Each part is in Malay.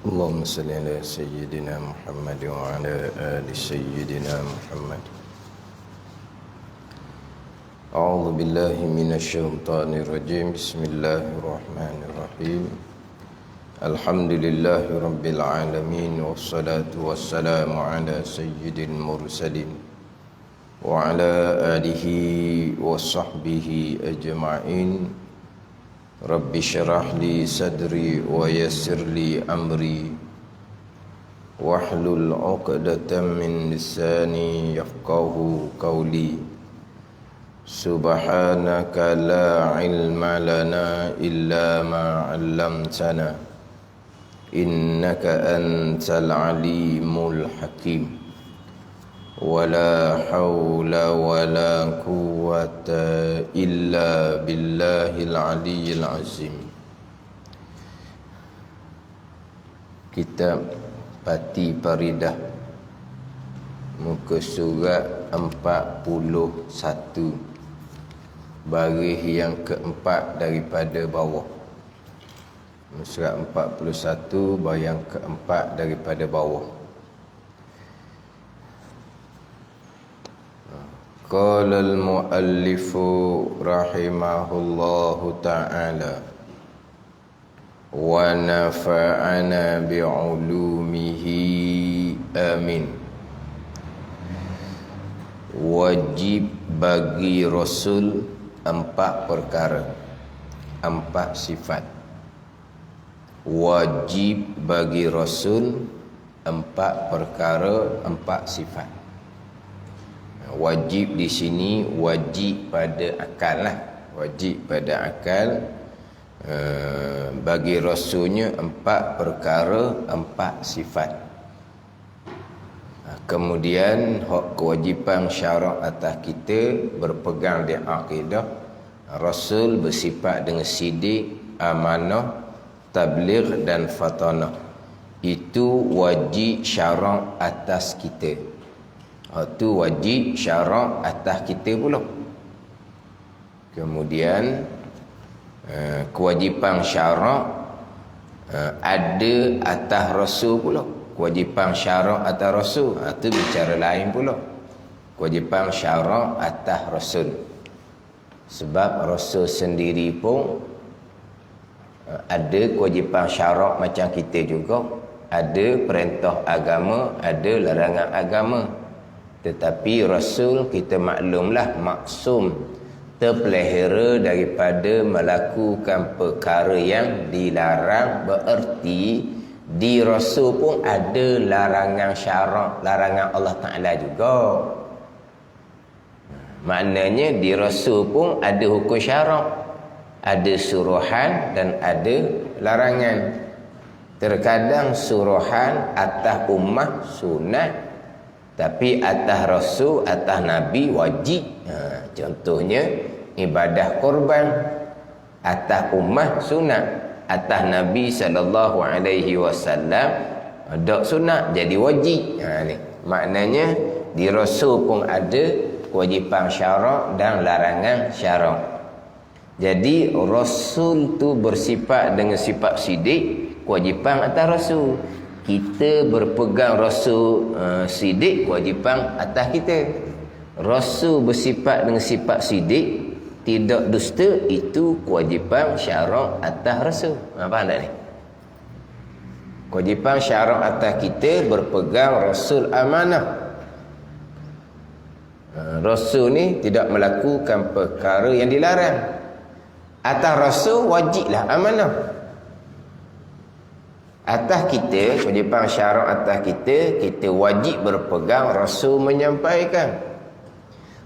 اللهم صل على سيدنا محمد وعلى آل سيدنا محمد. أعوذ بالله من الشيطان الرجيم. بسم الله الرحمن الرحيم. الحمد لله رب العالمين، والصلاة والسلام على سيد المرسلين وعلى آله وصحبه أجمعين. رب اشرح لي صدري ويسر لي أمري واحلل عقدة من لساني يفقه قولي. سبحانك لا علم لنا إلا ما علمتنا إنك أنت العليم الحكيم. ولا حول ولا قوة إلا بالله العلي العظيم. Kitab Pati Paridah, muka surat 41, baris yang keempat daripada bawah. Surat 41, baris yang keempat daripada bawah. Qala al-muallifu rahimahullahu ta'ala wa nafa'ana bi'ulumihi amin. Wajib bagi Rasul 4 perkara, 4 sifat. Wajib bagi Rasul 4 perkara, 4 sifat. Wajib di sini wajib pada akal lah, wajib pada akal. Bagi Rasulnya 4 perkara, 4 sifat. Kemudian hak kewajipan syarak atas kita berpegang di akidah. Rasul bersifat dengan sidik, amanah, tabligh dan fatanah. Itu wajib syarak atas kita. Itu wajib syarak atas kita pula. Kemudian kewajipan syarak ada atas Rasul pula. Kewajipan syarak atas Rasul, itu bicara lain pula. Kewajipan syarak atas Rasul. Sebab Rasul sendiri pun ada kewajipan syarak macam kita juga. Ada perintah agama, ada larangan agama. Tetapi Rasul kita maklumlah maksum, terpelihara daripada melakukan perkara yang dilarang. Bererti di Rasul pun ada larangan syarak, larangan Allah Ta'ala juga. Maknanya di Rasul pun ada hukum syarak, ada suruhan dan ada larangan. Terkadang suruhan atas ummah sunat, tapi atas Rasul, atas Nabi wajib. Contohnya ibadah korban, atas ummah sunat, atas Nabi SAW ada sunat, jadi wajib. Ni maknanya di Rasul pun ada kewajipan syarak dan larangan syarak. Jadi Rasul tu bersifat dengan sifat sidik, kewajipan atas Rasul. Kita berpegang Rasul sidik, kewajipan atas kita. Rasul bersifat dengan sifat sidik, tidak dusta, itu kewajipan syarak atas Rasul. Faham tak ni? Kewajipan syarak atas kita berpegang Rasul amanah. Rasul ni tidak melakukan perkara yang dilarang. Atas Rasul wajiblah amanah. Atas kita, kewajipan syarak atas kita, kita wajib berpegang Rasul menyampaikan.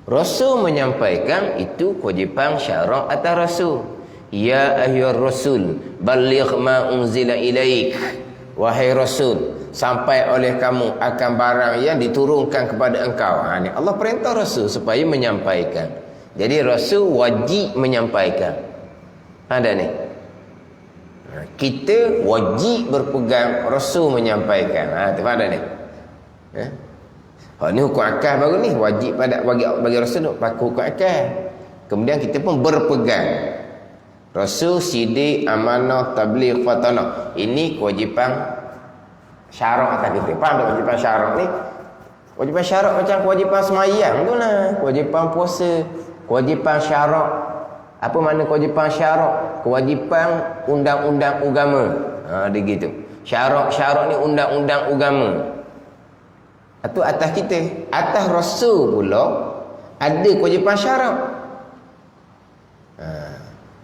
Rasul menyampaikan, itu kewajipan syarak atas Rasul. Ya ayyuhar Rasul, balligh ma unzila ilaik. Wahai Rasul, sampai oleh kamu akan barang yang diturunkan kepada engkau. Ni Allah perintah Rasul supaya menyampaikan. Jadi Rasul wajib menyampaikan. Ada ni. Kita wajib berpegang Rasul menyampaikan. Faham tak ni? Ni hukum akal baru ni. Wajib pada bagi Rasul pakai hukum akal. Kemudian kita pun berpegang Rasul, sidik, amanah, tabligh, fatanah. Ini kewajipan Syarak atas kita. Faham tak kewajipan syarak ni? Kewajipan syarak macam kewajipan semayang tu lah. Kewajipan puasa. Kewajipan syarak. Apa makna kewajipan syarak? Kewajipan undang-undang agama. Dia gitu. Syarak ni undang-undang agama. Itu atas kita. Atas Rasul pula ada kewajipan syarak.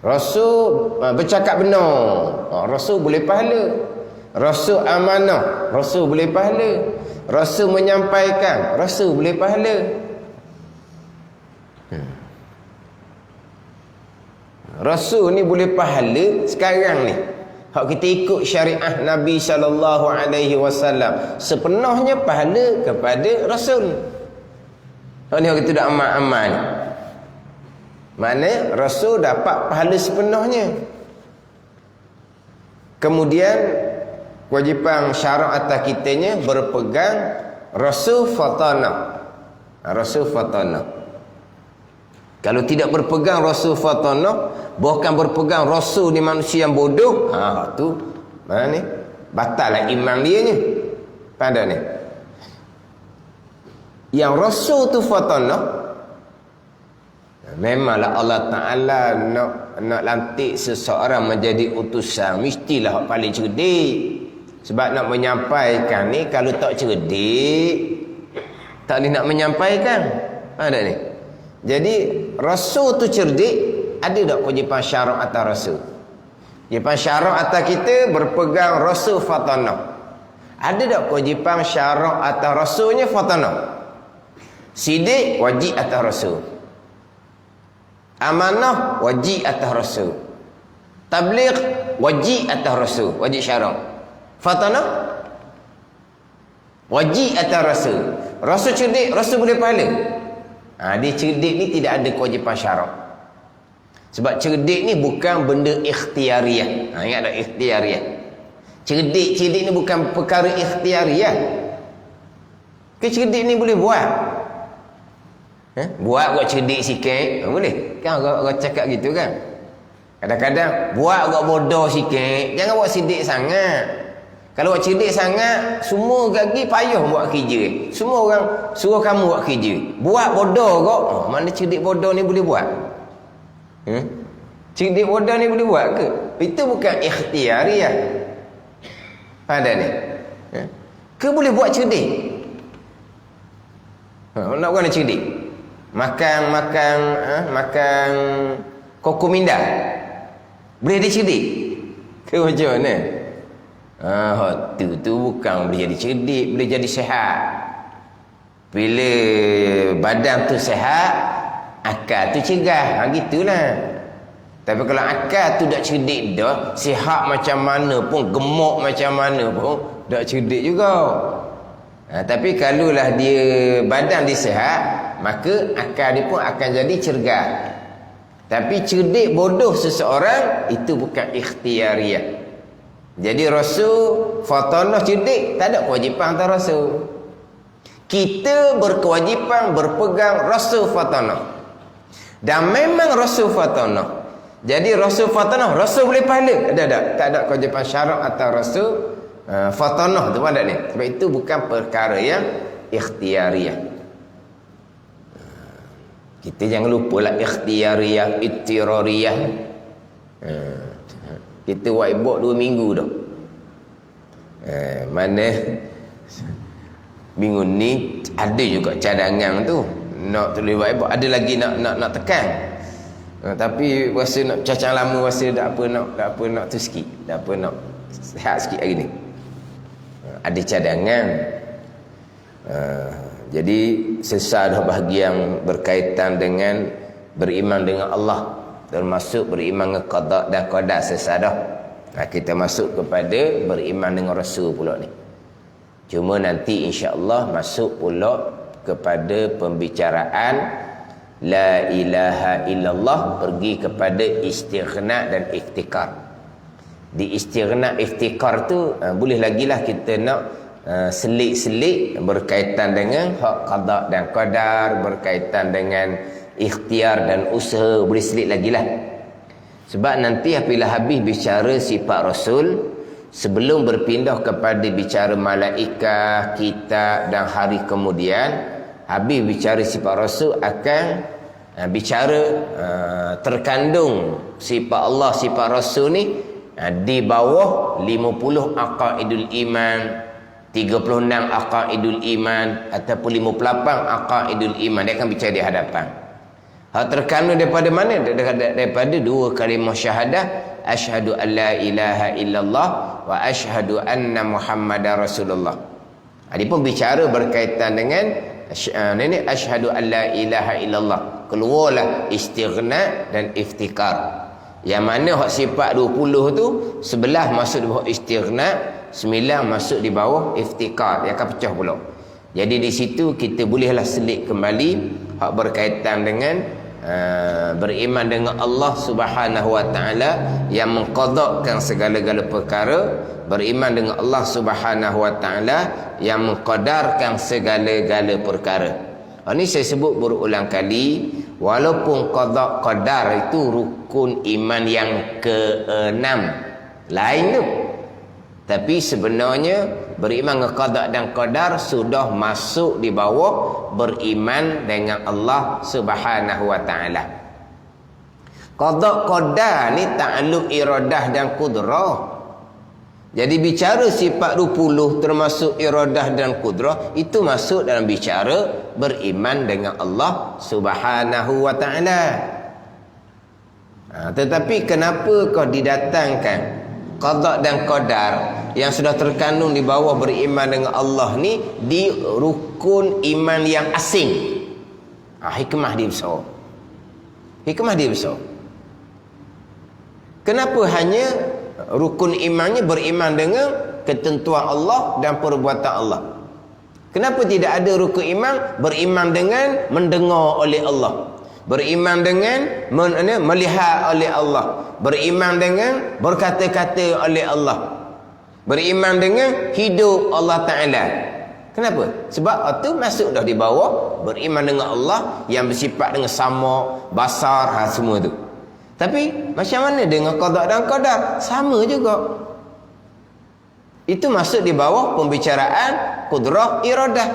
Rasul bercakap benar. Rasul boleh pahala. Rasul amanah. Rasul boleh pahala. Rasul menyampaikan. Rasul boleh pahala. Rasul ni boleh pahala sekarang ni. Hak kita ikut syariah Nabi SAW sepenuhnya pahala kepada Rasul. Hak ni hak kita dah amal-amal ni. Maknanya Rasul dapat pahala sepenuhnya. Kemudian kewajipan syarak atas kitanya berpegang Rasul fatana. Rasul fatana. Kalau tidak berpegang Rasul fatana, bahkan berpegang Rasul ni manusia yang bodoh, tu mana ni? Batal lah iman dia ni. Pada ni. Yang Rasul tu fatana, memanglah Allah Ta'ala nak lantik seseorang menjadi utusan, mestilah yang paling cerdik. Sebab nak menyampaikan ni, kalau tak cerdik, tak boleh nak menyampaikan. Ada ni. Jadi Rasul tu cerdik. Ada tak kewajipan syarak atas Rasul? Kewajipan syarak atas kita berpegang Rasul fatana. Ada tak kewajipan syarak atas Rasulnya fatana? Sidik wajib atas Rasul. Amanah wajib atas Rasul. Tabligh wajib atas Rasul. Wajib syarak. Fatana wajib atas Rasul. Rasul cerdik, Rasul boleh pahala. Dia cerdik ni tidak ada kewajipan syarak. Sebab cerdik ni bukan benda ikhtiariah. Ingat tak ikhtiariah? Cerdik ni bukan perkara ikhtiariah. Cerdik ni boleh buat. Buat cerdik sikit, boleh. Kan orang cakap gitu kan. Kadang-kadang buat bodoh sikit, jangan buat cerdik sangat. Kalau buat cerdik sangat, semua gigi payah buat kerja. Semua orang suruh kamu buat kerja. Buat bodoh kok. Mana cerdik bodoh ni boleh buat? Cerdik bodoh ni boleh buat ke? Itu bukan ikhtiariah. Pada ni. Ke boleh buat cerdik? Nak bukan cerdik? Makan koko minda. Boleh dia cerdik? Ke macam mana? Tu bukan boleh jadi cerdik, boleh jadi sihat. Bila badan tu sihat, akal tu cegah. Gitulah. Tapi kalau akal tu tak cerdik dah, sihat macam mana pun, gemuk macam mana pun, tak cerdik juga. Tapi kalaulah dia badan dia sihat, maka akal dia pun akan jadi cergas. Tapi cerdik bodoh seseorang itu bukan ikhtiariah. Jadi Rasul fatanah cerdik, tak ada kewajipan atas Rasul. Kita berkewajipan berpegang Rasul fatanah. Dan memang Rasul fatanah. Jadi Rasul fatanah, Rasul boleh pahala. Tak ada kewajipan syarak atas Rasul fatanah tu pada ni. Sebab itu bukan perkara yang ikhtiariah. Kita jangan lupalah ikhtiariah, ittirariyah. Kita buat ibak 2 minggu dah. Mana minggu ni ada juga cadangan tu. Nak tulis buat ibak, ada lagi nak tekan. Tapi rasa nak cacang lama, rasa tak apa nak tu sikit. Tak apa nak sihat sikit hari ni. Ada cadangan. Jadi selesai dah bahagian berkaitan dengan beriman dengan Allah, termasuk beriman dengan qada dan qadar selesai dah. Kita masuk kepada beriman dengan Rasul pula ni. Cuma nanti insya-Allah masuk pula kepada pembicaraan la ilaha illallah, pergi kepada istighna dan iftikar. Di istighna iftikar tu boleh lagilah kita nak selik-selik berkaitan dengan hak qada dan qadar, berkaitan dengan ikhtiar dan usaha, boleh selit lagilah. Sebab nanti apabila habis bicara sifat Rasul, sebelum berpindah kepada bicara malaikat, kitab dan hari kemudian, habis bicara sifat Rasul akan bicara terkandung sifat Allah, sifat Rasul ni di bawah 50 aqaidul iman, 36 aqaidul iman ataupun 58 aqaidul iman. Dia akan bicara di hadapan. Hal terkandung daripada mana? Daripada dua kalimah syahadah, asyhadu an la ilaha illallah wa asyhadu anna muhammadar rasulullah. Dia pun bicara berkaitan dengan ini asyhadu an la ilaha illallah. Keluarlah istighna dan iftikar. Yang mana hak sifat 20 tu 11 masuk di bawah istighna, 9 masuk di bawah iftikar. Dia akan pecah pula. Jadi di situ kita bolehlah selit kembali hak berkaitan dengan beriman dengan Allah Subhanahu wa taala yang mengqadakkan segala-gala perkara, beriman dengan Allah Subhanahu wa taala yang mengqadarkan segala-gala perkara. Ini saya sebut berulang kali, walaupun qada qadar itu rukun iman yang ke-6 lain tu, tapi sebenarnya beriman dengan qada dan qadar sudah masuk di bawah beriman dengan Allah Subhanahu wa taala. Qada qadar ni ta'alluq iradah dan qudrah. Jadi bicara sifat 20 termasuk iradah dan qudrah itu masuk dalam bicara beriman dengan Allah Subhanahu wa taala. Tetapi kenapa kau didatangkan qada dan qadar yang sudah terkandung di bawah beriman dengan Allah ni di rukun iman yang asing? Hikmah dia besar. Hikmah dia besar. Kenapa hanya rukun imannya beriman dengan ketentuan Allah dan perbuatan Allah? Kenapa tidak ada rukun iman beriman dengan mendengar oleh Allah, beriman dengan melihat oleh Allah, beriman dengan berkata-kata oleh Allah, beriman dengan hidup Allah Ta'ala? Kenapa? Sebab itu masuk dah di bawah beriman dengan Allah yang bersifat dengan sama, basar, semua tu. Tapi macam mana dengan qada dan qadar? Sama juga. Itu masuk di bawah pembicaraan qudrah iradah.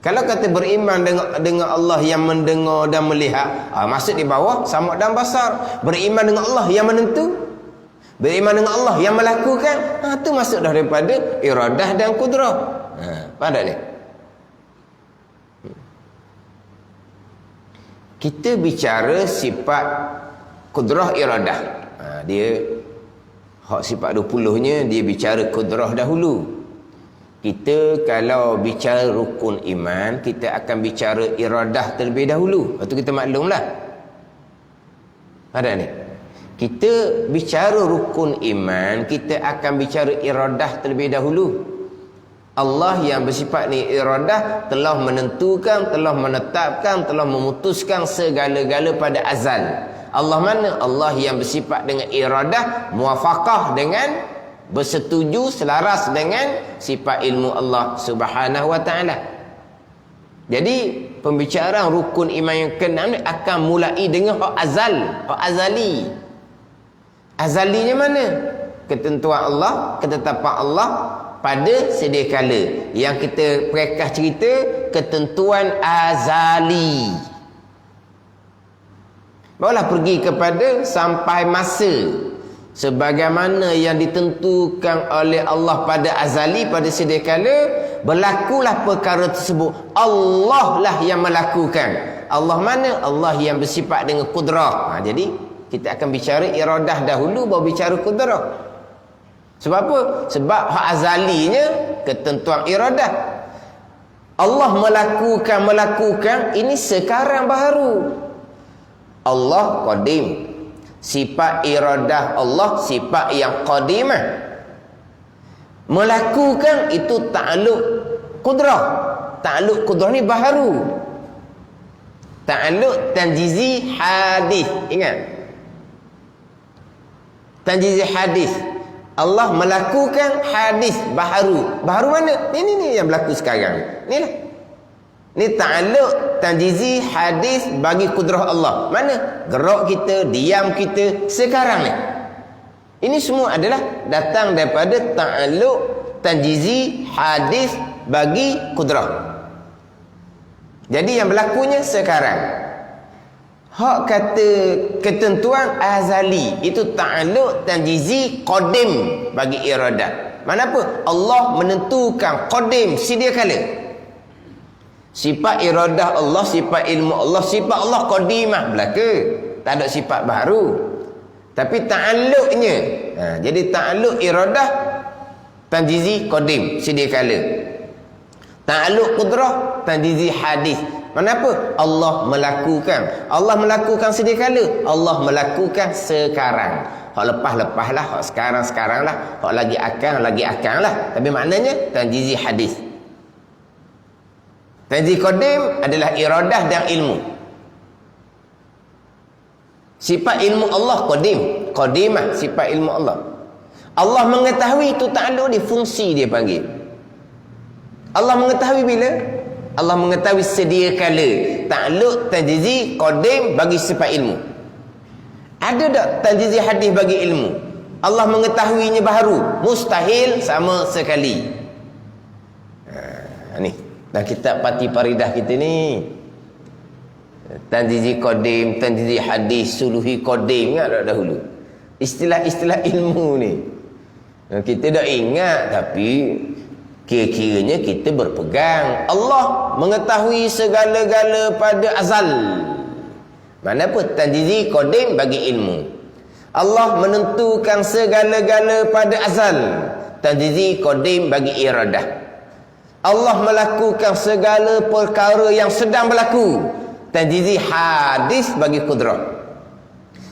Kalau kata beriman dengan Allah yang mendengar dan melihat, masuk di bawah sama dan basar. Beriman dengan Allah yang menentu, beriman dengan Allah yang melakukan, itu masuk dah daripada iradah dan qudrah. Faham tak ni? Kita bicara sifat qudrah iradah. Dia hak sifat 20-nya dia bicara qudrah dahulu. Kita kalau bicara rukun iman, kita akan bicara iradah terlebih dahulu. Lepas tu kita maklumlah. Ada ni. Kita bicara rukun iman, kita akan bicara iradah terlebih dahulu. Allah yang bersifat ni iradah telah menentukan, telah menetapkan, telah memutuskan segala-gala pada azal. Allah mana? Allah yang bersifat dengan iradah, muwafaqah dengan bersetuju, selaras dengan sifat ilmu Allah Subhanahu wa taala. Jadi pembicaraan rukun iman yang ke-6 ni akan mulai dengan hak azal, hak azali. Azalinya mana? Ketentuan Allah, ketetapan Allah pada sedia kala. Yang kita perekas cerita ketentuan azali. Barulah pergi kepada sampai masa sebagaimana yang ditentukan oleh Allah pada azali, pada sedia kala, berlakulah perkara tersebut. Allah lah yang melakukan. Allah mana? Allah yang bersifat dengan kudrah. Jadi kita akan bicara iradah dahulu baru bicara kudrah. Sebab apa? Sebab hak azalinya ketentuan iradah. Allah melakukan ini sekarang baru. Allah qadim. Sifat iradah Allah sifat yang qadimah. Melakukan itu ta'alluq qudrah. Ta'alluq qudrah ni baharu. Ta'alluq tanjizi hadis. Ingat. Tanjizi hadis. Allah melakukan hadis baharu. Baharu mana? Ini yang berlaku sekarang. Inilah. Ini ta'alluq tanjizi hadis bagi kudrah Allah. Mana? Gerak kita, diam kita sekarang ni. Ini semua adalah datang daripada ta'alluq tanjizi hadis bagi kudrah. Jadi yang berlakunya sekarang, hak kata ketentuan azali itu ta'alluq tanjizi qadim bagi iradah. Mana apa? Allah menentukan qadim sedia kala. Sifat iradah Allah, sifat ilmu Allah, sifat Allah qadimah belaka. Tak ada sifat baru. Tapi ta'alluqnya, jadi ta'alluq iradah tanjizi qadim sedia kala. Ta'alluq qudrah tanjizi hadis. Kenapa? Allah melakukan sedia kala, Allah melakukan sekarang. Hak lepas-lepas lah, hak sekarang-sekarang lah, hak lagi akan lah. Tapi maknanya tanjizi hadis. Tanjizi qadim adalah iradah dan ilmu. Sifat ilmu Allah qadimah sifat ilmu Allah. Allah mengetahui itu ta'alluq dia, fungsi dia panggil. Allah mengetahui bila? Allah mengetahui sedia kala. Ta'alluq tanjizi qadim bagi sifat ilmu. Ada tak tanjizi hadis bagi ilmu? Allah mengetahuinya baru, mustahil sama sekali. Ni dalam kitab Pati Paridah kita ni, tanjizi qadim, tanjizi hadis, suluhi qadim, ingat tak dahulu istilah-istilah ilmu ni? Kita dah ingat, tapi kira-kiranya kita berpegang. Allah mengetahui segala-gala pada azal. Mana pun tanjizi qadim bagi ilmu. Allah menentukan segala-gala pada azal. Tanjizi qadim bagi iradah. Allah melakukan segala perkara yang sedang berlaku. Tanjizi hadis bagi kudrah.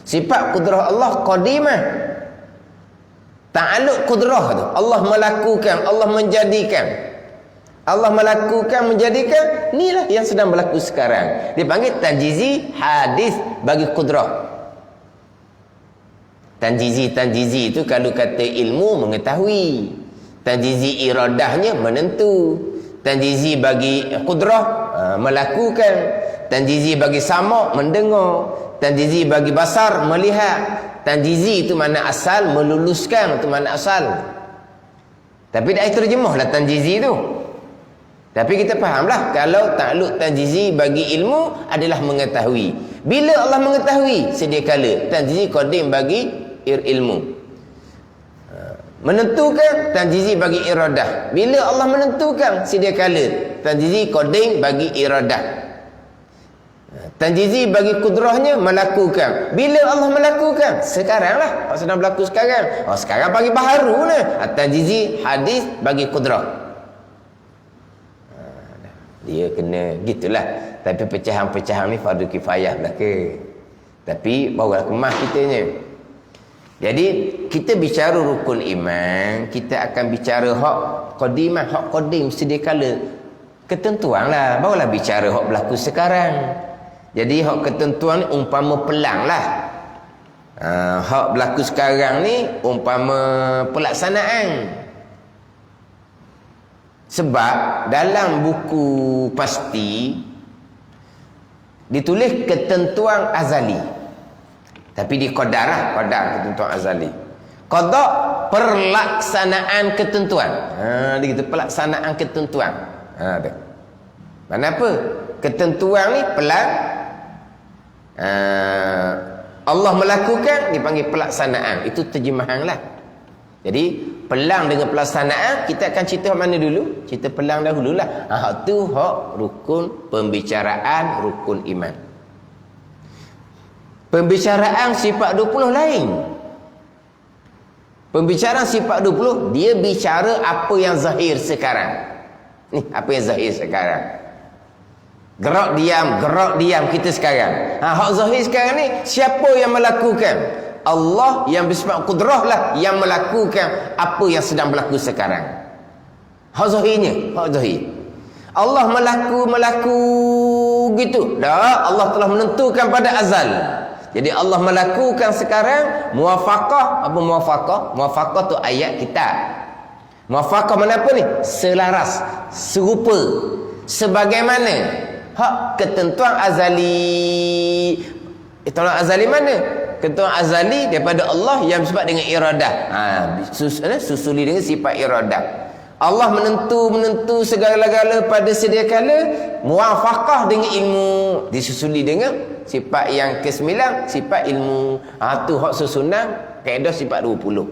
Sifat kudrah Allah qadimah. Ta'alluq kudrah tu, Allah melakukan, Allah menjadikan. Allah melakukan, menjadikan, inilah yang sedang berlaku sekarang. Dipanggil tanjizi hadis bagi kudrah. Tanjizi itu kalau kata ilmu mengetahui. Tanjizi iradahnya menentu. Tanjizi bagi kudrah melakukan. Tanjizi bagi sama' mendengar. Tanjizi bagi basar melihat. Tanjizi itu mana asal, meluluskan itu mana asal. Tapi dah terjemahlah tanjizi itu. Tapi kita fahamlah kalau ta'alluq tanjizi bagi ilmu adalah mengetahui. Bila Allah mengetahui sedia kala, tanjizi qadim bagi ilmu. Menentukan, tanjizi bagi iradah. Bila Allah menentukan sedia kala, tanjizi qadim bagi iradah. Tanjizi bagi kudrahnya melakukan. Bila Allah melakukan? Sekaranglah. Apa sedang berlaku sekarang? Sekarang bagi baharu ni. Tanjizi hadis bagi kudrah. Dia kena gitulah. Tapi pecahan-pecahan ni fardu kifayah belaka. Tapi barulah kemas kitanya. Jadi kita bicara rukun iman, kita akan bicara hak qadimah, hak qadim sedia kala. Ketentuan lah. Barulah bicara hak berlaku sekarang. Jadi hak ketentuan ni umpama pelang lah. Hak berlaku sekarang ni umpama pelaksanaan. Sebab dalam buku pasti ditulis ketentuan azali. Tapi di qadar ketentuan azali. Qada pelaksanaan ketentuan. Dia kata pelaksanaan ketentuan. Ada. Mana apa? Ketentuan ni pelang. Allah melakukan dipanggil pelaksanaan. Itu terjemahan lah. Jadi pelang dengan pelaksanaan, kita akan cerita mana dulu? Cerita pelang dahululah. Itu hak rukun pembicaraan, rukun iman. Pembicaraan sifat 20 lain. Pembicaraan sifat 20, dia bicara apa yang zahir sekarang. Ni apa yang zahir sekarang. Gerak diam kita sekarang. Hak zahir sekarang ni, siapa yang melakukan? Allah yang bersifat kudrah lah yang melakukan apa yang sedang berlaku sekarang. Hak zahirnya, hak zahir. Allah melaku gitu. Dah, Allah telah menentukan pada azal. Jadi Allah melakukan sekarang muwafaqah. Apa muwafaqah? Muwafaqah tu ayat kita. Muwafaqah mana apa ni? Selaras, serupa, sebagaimana hak ketentuan azali. Ketentuan azali mana? ketentuan azali daripada Allah yang bersifat dengan iradah. Susuli dengan sifat iradah. Allah menentu segala-gala pada sedia kala, muwafaqah dengan ilmu, disusuli dengan sifat yang ke-9, sifat ilmu. Tu hak susunan kaedah sifat 20.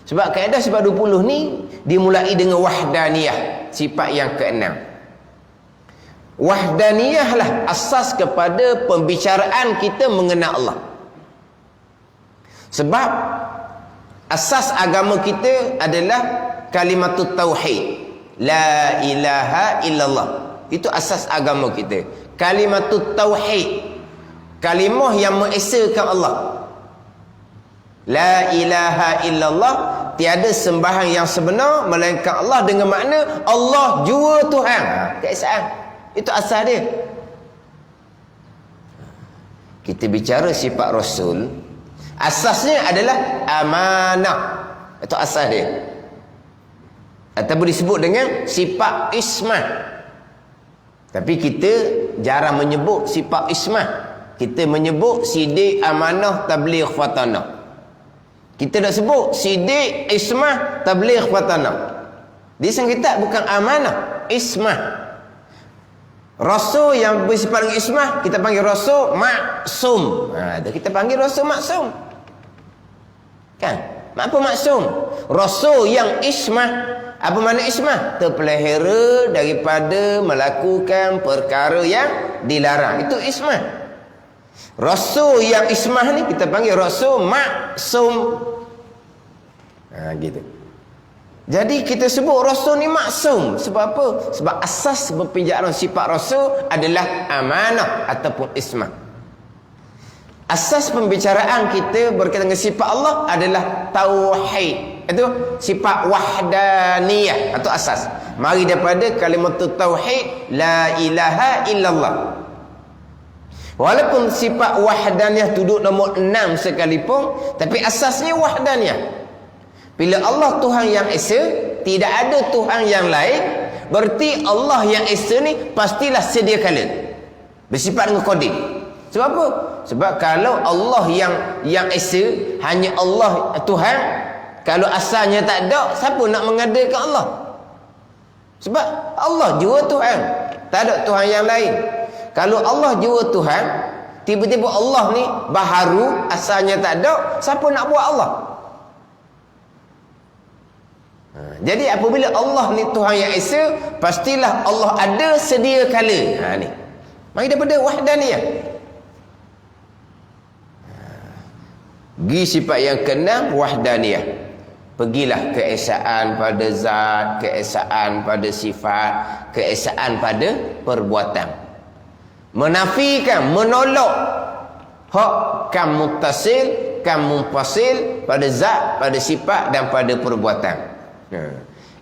Sebab kaedah sifat 20 ni dimulai dengan wahdaniyah, sifat yang ke-6. Wahdaniyah lah asas kepada pembicaraan kita mengenal Allah. Sebab asas agama kita adalah kalimatut tauhid, la ilaha illallah. Itu asas agama kita, kalimatut tauhid, kalimah yang mengesakan Allah. La ilaha illallah, tiada sembahyang yang sebenar melainkan Allah, dengan makna Allah jua Tuhan. Keesaan. Itu asal dia. Kita bicara sifat Rasul, asasnya adalah amanah. Itu asal dia. Ataupun disebut dengan sifat ismah. Tapi kita jarang menyebut sifat ismah. Kita menyebut sidik, amanah, tabligh, fatanah. Kita dah sebut sidik, ismah, tabligh, fatanah. Di sang kitab bukan amanah, ismah. Rasul yang bersifat dengan ismah kita panggil rasul maksum. Kita panggil rasul maksum. Kan? Apa maksum? Rasul yang ismah. Apa makna ismah? Terpelihara daripada melakukan perkara yang dilarang. Itu ismah. Rasul yang ismah ni kita panggil rasul maksum. Gitu. Jadi kita sebut rasul ni maksum. Sebab apa? Sebab asas pembicaraan sifat rasul adalah amanah ataupun ismah. Asas pembicaraan kita berkaitan dengan sifat Allah adalah tauhid. Itu sifat wahdaniyah atau asas. Mari daripada kalimat tauhid, la ilaha illallah. Walaupun sifat wahdaniyah duduk nombor 6 sekalipun, tapi asasnya wahdaniyah. Bila Allah Tuhan yang esa, tidak ada Tuhan yang lain, berarti Allah yang esa ni pastilah sedia kala bersifat dengan qadim. Sebab apa? Sebab kalau Allah yang esa, hanya Allah Tuhan, kalau asalnya tak ada, siapa nak mengadakan Allah? Sebab Allah jua Tuhan, tak ada Tuhan yang lain. Kalau Allah jua Tuhan, tiba-tiba Allah ni baharu, asalnya tak ada, siapa nak buat Allah? Jadi apabila Allah ni Tuhan yang esa, pastilah Allah ada sedia kala. Ni mari daripada wahdaniyah. Gi sifat yang ke-6 wahdaniyah. Pergilah keesaan pada zat, keesaan pada sifat, keesaan pada perbuatan. Menafikan, menolak hak kam muttasil, kam munfasil pada zat, pada sifat dan pada perbuatan.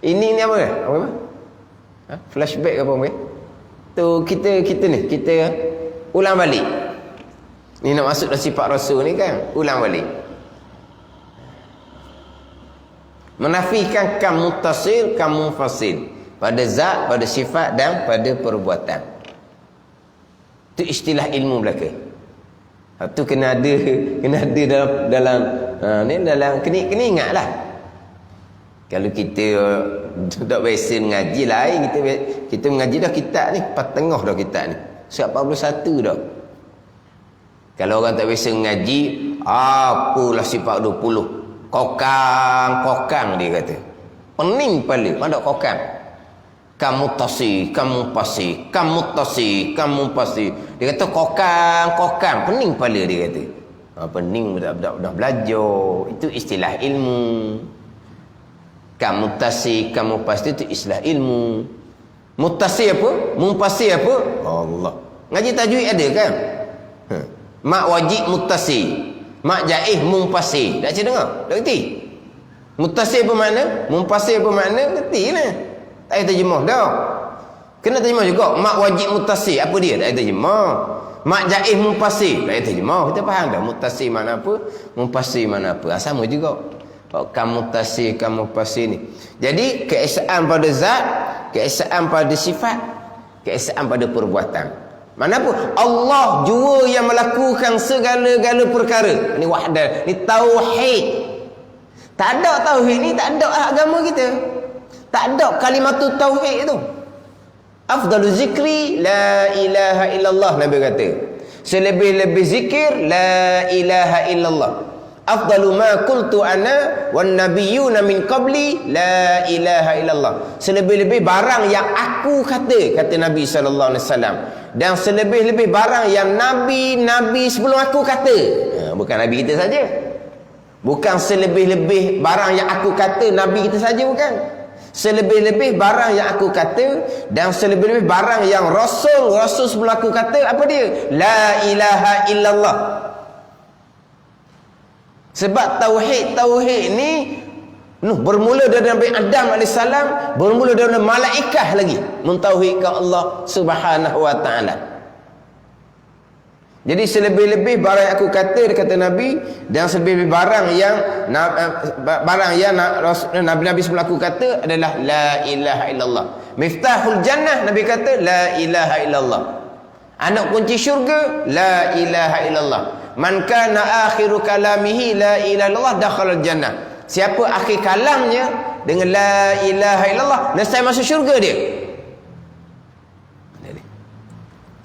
Ini ni apa? Apa? Flashback ke apa? Tu kita ni, kita ulang balik. Ni nak masuk dalam sifat Rasul ni kan, ulang balik. Menafikan kam muttasil, kam munfasil pada zat, pada sifat dan pada perbuatan. Itu istilah ilmu belaka. Tu kena ada dalam ni dalam kena ingatlah. Kalau kita tak biasa mengaji lain, kita mengaji dah kitab ni, 4/2 dah kitab ni. Surat 41 dah. Kalau orang tak biasa mengaji, apalah sifat 20. Kokang dia kata. Pening kepala, pandang kokang. Kamu tasi, kamu pasi, kamu tasi, kamu pasi. Dia kata kokang, pening kepala dia kata. Pening dah belajar. Itu istilah ilmu. Kamu tasi, kamu pasti itu istilah ilmu. Mutasi apa? Mumpasi apa? Allah. Ngaji tajwid ada kan? Mak wajib mutasi, mak jaih mumpasi. Tak cik dengar? Tak kerti? Mutasi apa makna? Mumpasi apa makna? Kerti lah. Tak ada terjemah dah. Kena terjemah juga. Mak wajib mutasi, apa dia? Tak ada terjemah. Mak jaih mumpasi, tak ada terjemah. Kita faham dah mutasi mana apa, mumpasi mana apa. Sama juga. Kamu tasi, kamu pasi ni. Jadi keesaan pada zat, keesaan pada sifat, keesaan pada perbuatan. Mana apa? Allah jua yang melakukan segala-gala perkara. Ini wahdah, ini tauhid. Tak ada tauhid ni, tak ada agama kita. Tak ada kalimat tauhid itu. Afdalu zikri la ilaha illallah, Nabi kata. Selebih-lebih zikir la ilaha illallah. Afdalu ma qultu ana wan nabiyyuna min qabli la ilaha illallah. Selebih-lebih barang yang aku kata Nabi sallallahu alaihi wasallam, dan selebih-lebih barang yang nabi-nabi sebelum aku kata. Bukan nabi kita saja. Bukan selebih-lebih barang yang aku kata nabi kita saja, bukan. Selebih-lebih barang yang aku kata dan selebih-lebih barang yang rasul sebelum aku kata. Apa dia? La ilaha illallah. Sebab tauhid ni bermula dari Nabi Adam AS, bermula dari malaikat lagi mentauhidkan Allah Subhanahu wa taala. Jadi selebih-lebih barang yang aku kata, dia kata Nabi, dan selebih-lebih barang yang Nabi-Nabi sebelum aku kata adalah la ilaha illallah. Miftahul jannah, Nabi kata la ilaha illallah. Anak kunci syurga, la ilaha illallah. Man kana akhiru kalamihi la ilaha illallah dakhala jannah. Siapa akhir kalamnya dengan la ilaha illallah, nescaya masuk syurga dia.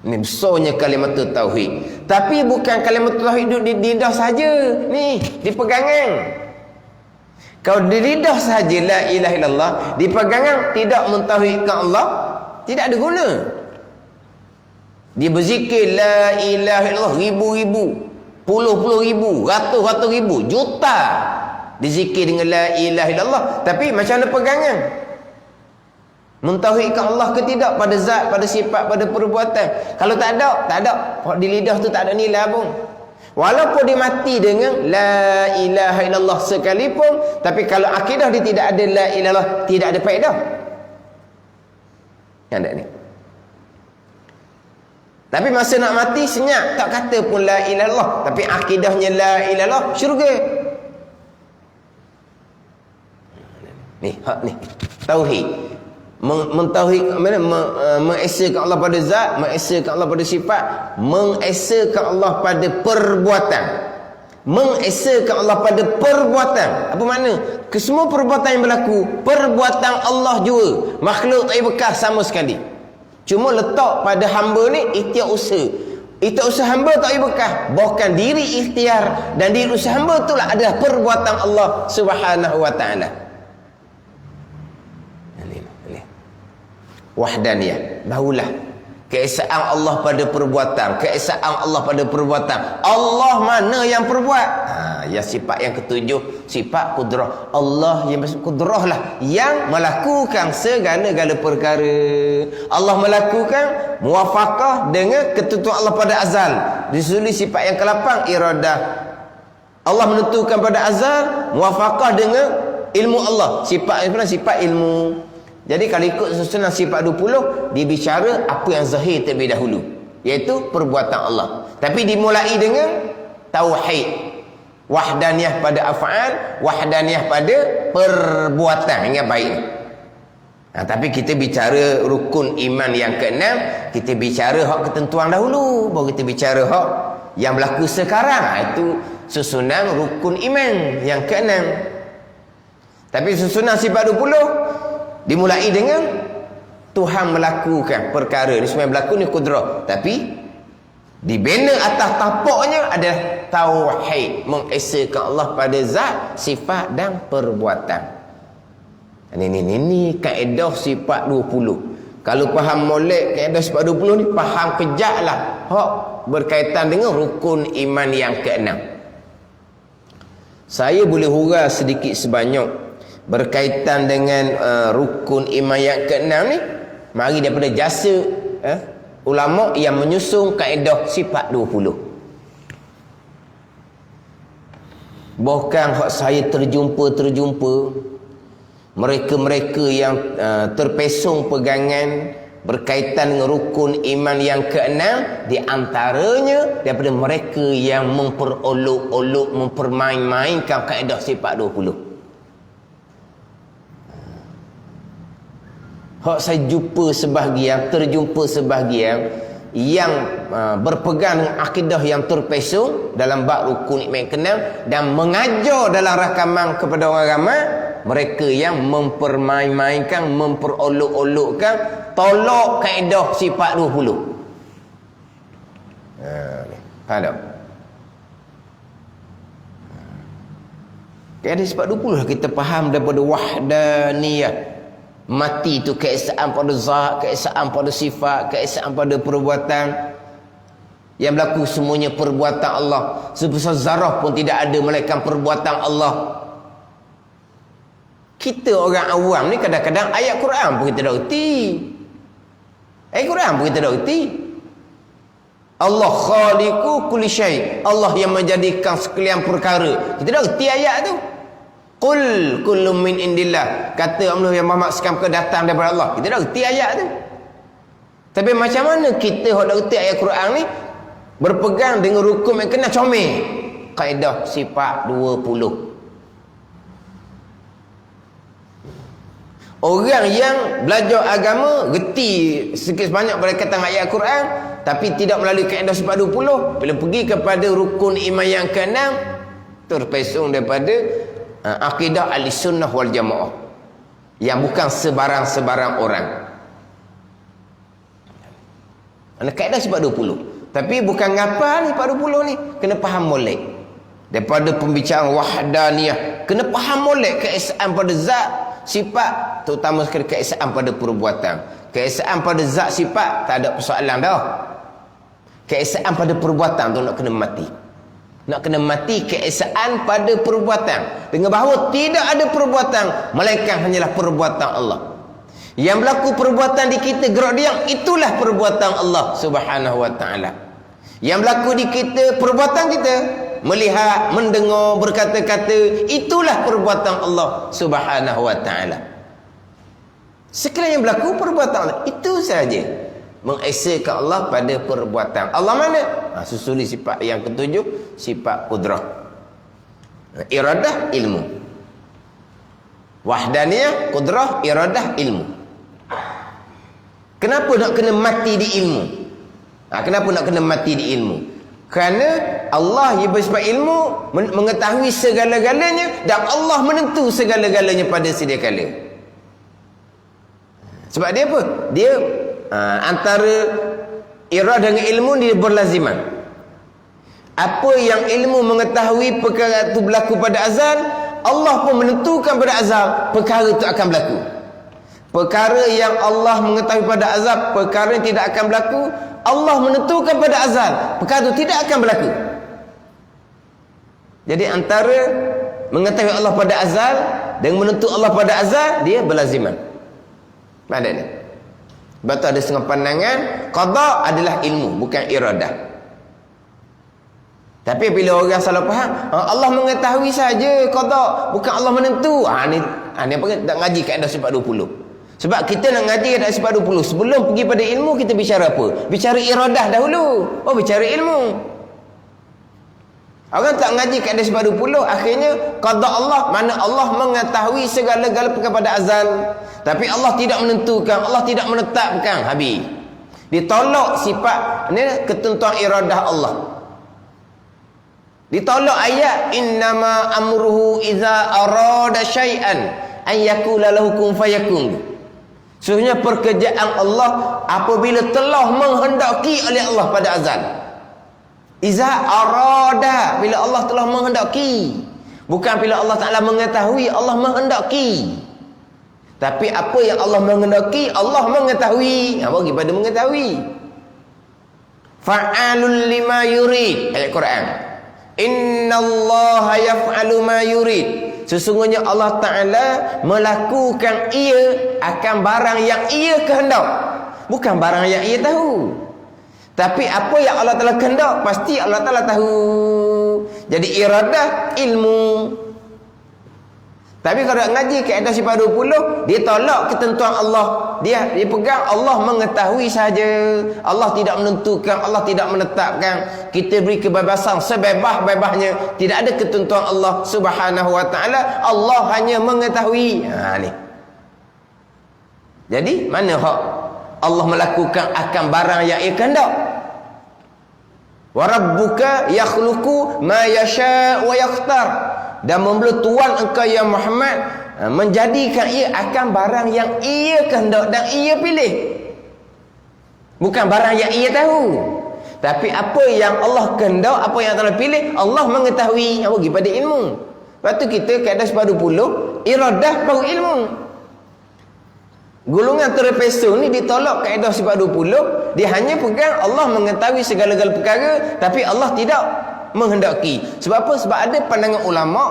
Ini besarnya kalimat tauhid. Tapi bukan kalimat tauhid duduk di lidah saja. Ni, di pegangan. Kalau di lidah saja la ilaha illallah, di pegangan tidak mentauhidkan Allah, tidak ada guna. Dia berzikir la ilaha illallah ribu-ribu, puluh-puluh ribu, ratus-ratus ribu, juta dizikir dengan la ilaha illallah, tapi macam mana pegangan? Mentauhidkan Allah ke tidak pada zat, pada sifat, pada perbuatan? Kalau tak ada. Di lidah tu tak ada nilai pun. Walaupun dia mati dengan la ilaha illallah sekalipun, tapi kalau akidah dia tidak ada la ilaha illallah, tidak ada faedah. Yang ada ni. Tapi masa nak mati senyap, tak kata pun la ilaha illallah, tapi akidahnya la ilaha illallah, syurga. Ni, hak ni. Tauhid. Mentauhid, mengesakan Allah pada zat, mengesakan Allah pada sifat, mengesakan Allah pada perbuatan. Mengesakan Allah pada perbuatan. Apa makna? Kesemua perbuatan yang berlaku, perbuatan Allah juga. Makhluk tak bekas sama sekali. Cuma letak pada hamba ni ikhtiar usaha. Ikhtiar usaha hamba tak bekas. Bahkan diri ikhtiar dan diri usaha hamba itulah adalah perbuatan Allah Subhanahu wa taala. Wahdaniyah, barulah keesaan Allah pada perbuatan, keesaan Allah pada perbuatan. Allah mana yang perbuat? Ya sifat yang ketujuh, sifat kudrah. Allah yang kudrah lah yang melakukan segala-gala perkara. Allah melakukan muwafaqah dengan ketentuan Allah pada azal. Disusul sifat yang ke-8, iradah. Allah menentukan pada azal, muwafaqah dengan ilmu Allah. Sifat yang sebenarnya sifat ilmu. Jadi kalau ikut susunan sifat 20, dia bicara apa yang zahir terlebih dahulu, iaitu perbuatan Allah. Tapi dimulai dengan tauhid, wahdaniyah pada af'al, wahdaniyah pada perbuatan. Ingat baik. Tapi kita bicara rukun iman yang ke-6, kita bicara hak ketentuan dahulu, baru kita bicara hak yang berlaku sekarang. Itu susunan rukun iman yang ke-6. Tapi susunan sifat 20 dimulai dengan Tuhan melakukan perkara ni, semua yang berlaku ni kudrah, tapi dibina atas tapaknya adalah tauhid, mengesakan Allah pada zat, sifat dan perbuatan. Ini kaedah sifat 20. Kalau faham molek kaedah sifat 20 ni, faham kejaklah hak berkaitan dengan rukun iman yang ke-6. Saya boleh hurah sedikit sebanyak berkaitan dengan rukun iman yang ke-6 ni, mari daripada jasa ulama yang menyusun kaedah sifat 20. Bahkan hak saya terjumpa mereka-mereka yang terpesong pegangan berkaitan dengan rukun iman yang ke-6, di antaranya daripada mereka yang memperolok-olok, mempermain-mainkan kaedah sifat 20. Hak saya terjumpa sebahagian yang berpegang dengan akidah yang terpesong dalam bab rukun iman keenam dan mengajar dalam rakaman kepada orang ramai, mereka yang mempermain-mainkan, memperolok-olokkan, tolak kaedah sifat 20. Faham tak? Kaedah sifat 20 kita faham daripada wahdaniyah. Mati itu keesaan pada zat, keesaan pada sifat, keesaan pada perbuatan. Yang berlaku semuanya perbuatan Allah. Sebesar zarah pun tidak ada melainkan perbuatan Allah. Kita orang awam ni kadang-kadang ayat Quran pun kita tak erti. Ayat Quran pun kita tak erti. Allah khaliqu kulli syai'. Allah yang menjadikan sekalian perkara. Kita tak erti ayat tu. Qul kullum min indillah. Kata Allah yang Muhammad sekam ke datang daripada Allah. Kita dah erti ayat tu. Tapi macam mana kita hok dah erti ayat Quran ni berpegang dengan rukun yang kena comel kaedah sifat 20. Orang yang belajar agama reti sikit sebanyak berkaitan ayat Quran tapi tidak melalui kaedah sifat 20, bila pergi kepada rukun iman yang ke-6 terpesong daripada akidah Ahlussunnah wal Jamaah yang bukan sebarang-sebarang orang. Ana kaedah sifat 20. Tapi bukan ngapal sifat 20 ni, kena faham molek. Daripada pembicaraan wahdaniyah, kena faham molek keesaan pada zat, sifat, terutama sekali keesaan pada perbuatan. Keesaan pada zat sifat tak ada persoalan dah. Keesaan pada perbuatan tu nak kena mati. Nak kena mati keesaan pada perbuatan. Dengan bahawa tidak ada perbuatan melainkan hanyalah perbuatan Allah. Yang berlaku perbuatan di kita, gerak diam, itulah perbuatan Allah Subhanahu wa taala. Yang berlaku di kita, perbuatan kita, melihat, mendengar, berkata-kata, itulah perbuatan Allah Subhanahu wa taala. Sekalian yang berlaku perbuatan Allah, itu saja. Mengesakan Allah pada perbuatan. Allah mana? Susuli sifat yang ketujuh, sifat kudrah. Iradah, ilmu. Wahdaniyah, kudrah, iradah, ilmu. Kenapa nak kena mati di ilmu? Kenapa nak kena mati di ilmu? Kerana Allah yang bersifat ilmu mengetahui segala-galanya dan Allah menentu segala-galanya pada sedia kala. Sebab dia apa? Dia antara iradah dengan ilmu dia berlaziman. Apa yang ilmu mengetahui perkara itu berlaku pada azal, Allah pun menentukan pada azal perkara itu akan berlaku. Perkara yang Allah mengetahui pada azal, perkara yang tidak akan berlaku, Allah menentukan pada azal perkara itu tidak akan berlaku. Jadi antara mengetahui Allah pada azal dan menentu Allah pada azal, dia berlaziman. Mana ni? Sebab tu ada setengah pandangan qada adalah ilmu, bukan iradah. Tapi bila orang salah faham, Allah mengetahui saja qada, bukan Allah menentu. Ni apa tak ngaji kaedah sifat 20. Sebab kita nak ngaji kaedah sifat 20, sebelum pergi pada ilmu kita bicara apa? Bicara iradah dahulu. Bicara ilmu. Orang tak ngaji kaedah sifat 20, akhirnya qada Allah, mana Allah mengetahui segala-gala perkara pada azal. Tapi Allah tidak menentukan, Allah tidak menetapkan, habis. Ditolak sifat ni ketentuan iradah Allah. Ditolak ayat innama amruhu iza arada syai'an an yakula lahu kun fayakun. Sesungguhnya pekerjaan Allah apabila telah menghendaki oleh Allah pada azal. Iza arada, bila Allah telah menghendaki. Bukan bila Allah Ta'ala mengetahui, Allah menghendaki. Tapi apa yang Allah menghendaki, Allah mengetahui. Bagi pada mengetahui. Fa'alul lima yurid. Ayat Quran. Innallaha yaf'alu ma yurid. Sesungguhnya Allah Ta'ala melakukan ia akan barang yang ia kehendak. Bukan barang yang ia tahu. Tapi apa yang Allah Ta'ala kehendak, pasti Allah Ta'ala tahu. Jadi iradah, ilmu. Tapi kalau ngaji kaedah sifat 20, dia tolak ketentuan Allah. Dia pegang Allah mengetahui saja. Allah tidak menentukan, Allah tidak menetapkan. Kita beri kebebasan sebebas-bebasnya. Tidak ada ketentuan Allah Subhanahu wa taala. Allah hanya mengetahui. Ni. Jadi mana hak Allah melakukan akan barang yang ia kehendak? Wa rabbuka yakhluqu ma yasha' wa yakhtar. Dan membelut Tuhan engkau ya Muhammad menjadikan ia akan barang yang ia kehendak dan ia pilih. Bukan barang yang ia tahu. Tapi apa yang Allah kehendak, apa yang Allah pilih, Allah mengetahui. Yang bagi pada ilmu. Lepas tu kita kaedah sepadu puluh, iradah baru ilmu. Golongan terpesong ni ditolak kaedah sifat 20. Dia hanya pegang Allah mengetahui segala-gala perkara, tapi Allah tidak menghendaki. Sebab apa? Sebab ada pandangan ulama,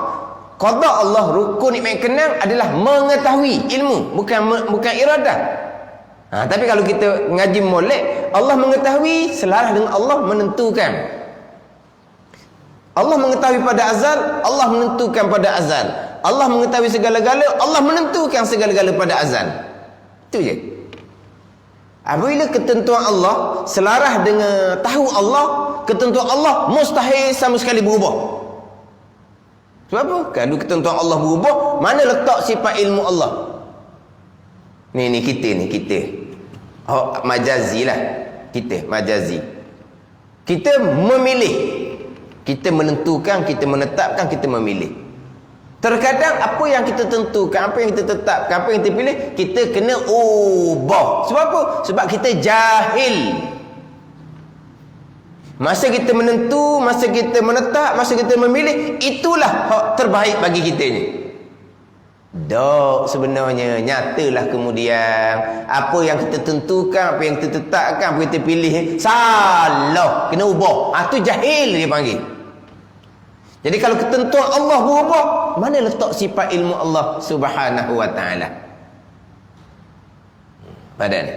qada Allah rukun nikmat kenal adalah mengetahui ilmu, bukan iradah. Tapi kalau kita ngaji molek, Allah mengetahui selaras dengan Allah menentukan. Allah mengetahui pada azal, Allah menentukan pada azal. Allah mengetahui segala-gala, Allah menentukan segala-gala pada azal. Itu je. Apabila ketentuan Allah selaras dengan tahu Allah, ketentuan Allah mustahil sama sekali berubah. Sebab apa? Kalau ketentuan Allah berubah, mana letak sifat ilmu Allah? Ni kita. Oh, majazi lah. Kita majazi. Kita memilih. Kita menentukan, kita menetapkan, kita memilih. Terkadang apa yang kita tentukan, apa yang kita tetapkan, apa yang kita pilih, kita kena ubah. Sebab apa? Sebab kita jahil. Masa kita menentu, masa kita menetap, masa kita memilih, itulah hak terbaik bagi kita ni. Dok, sebenarnya nyatalah kemudian apa yang kita tentukan, apa yang kita tetapkan, apa yang kita pilih, salah, kena ubah. Itu jahil dia panggil. Jadi kalau ketentuan Allah berubah, mana letak sifat ilmu Allah Subhanahu wa taala? Pada ni.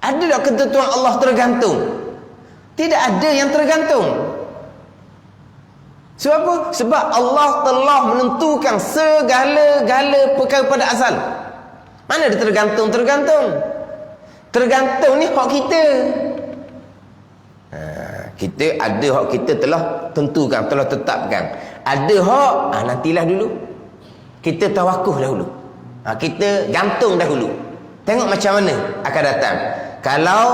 Ada tak ketentuan Allah tergantung? Tidak ada yang tergantung. Sebab apa? Sebab Allah telah menentukan segala-gala perkara pada asal. Mana ada tergantung? Tergantung ni hak kita. Kita ada hak kita telah tentukan, telah tetapkan. Ada hak, nantilah dulu. Kita tawakuf dahulu. Kita gantung dahulu. Tengok macam mana akan datang. Kalau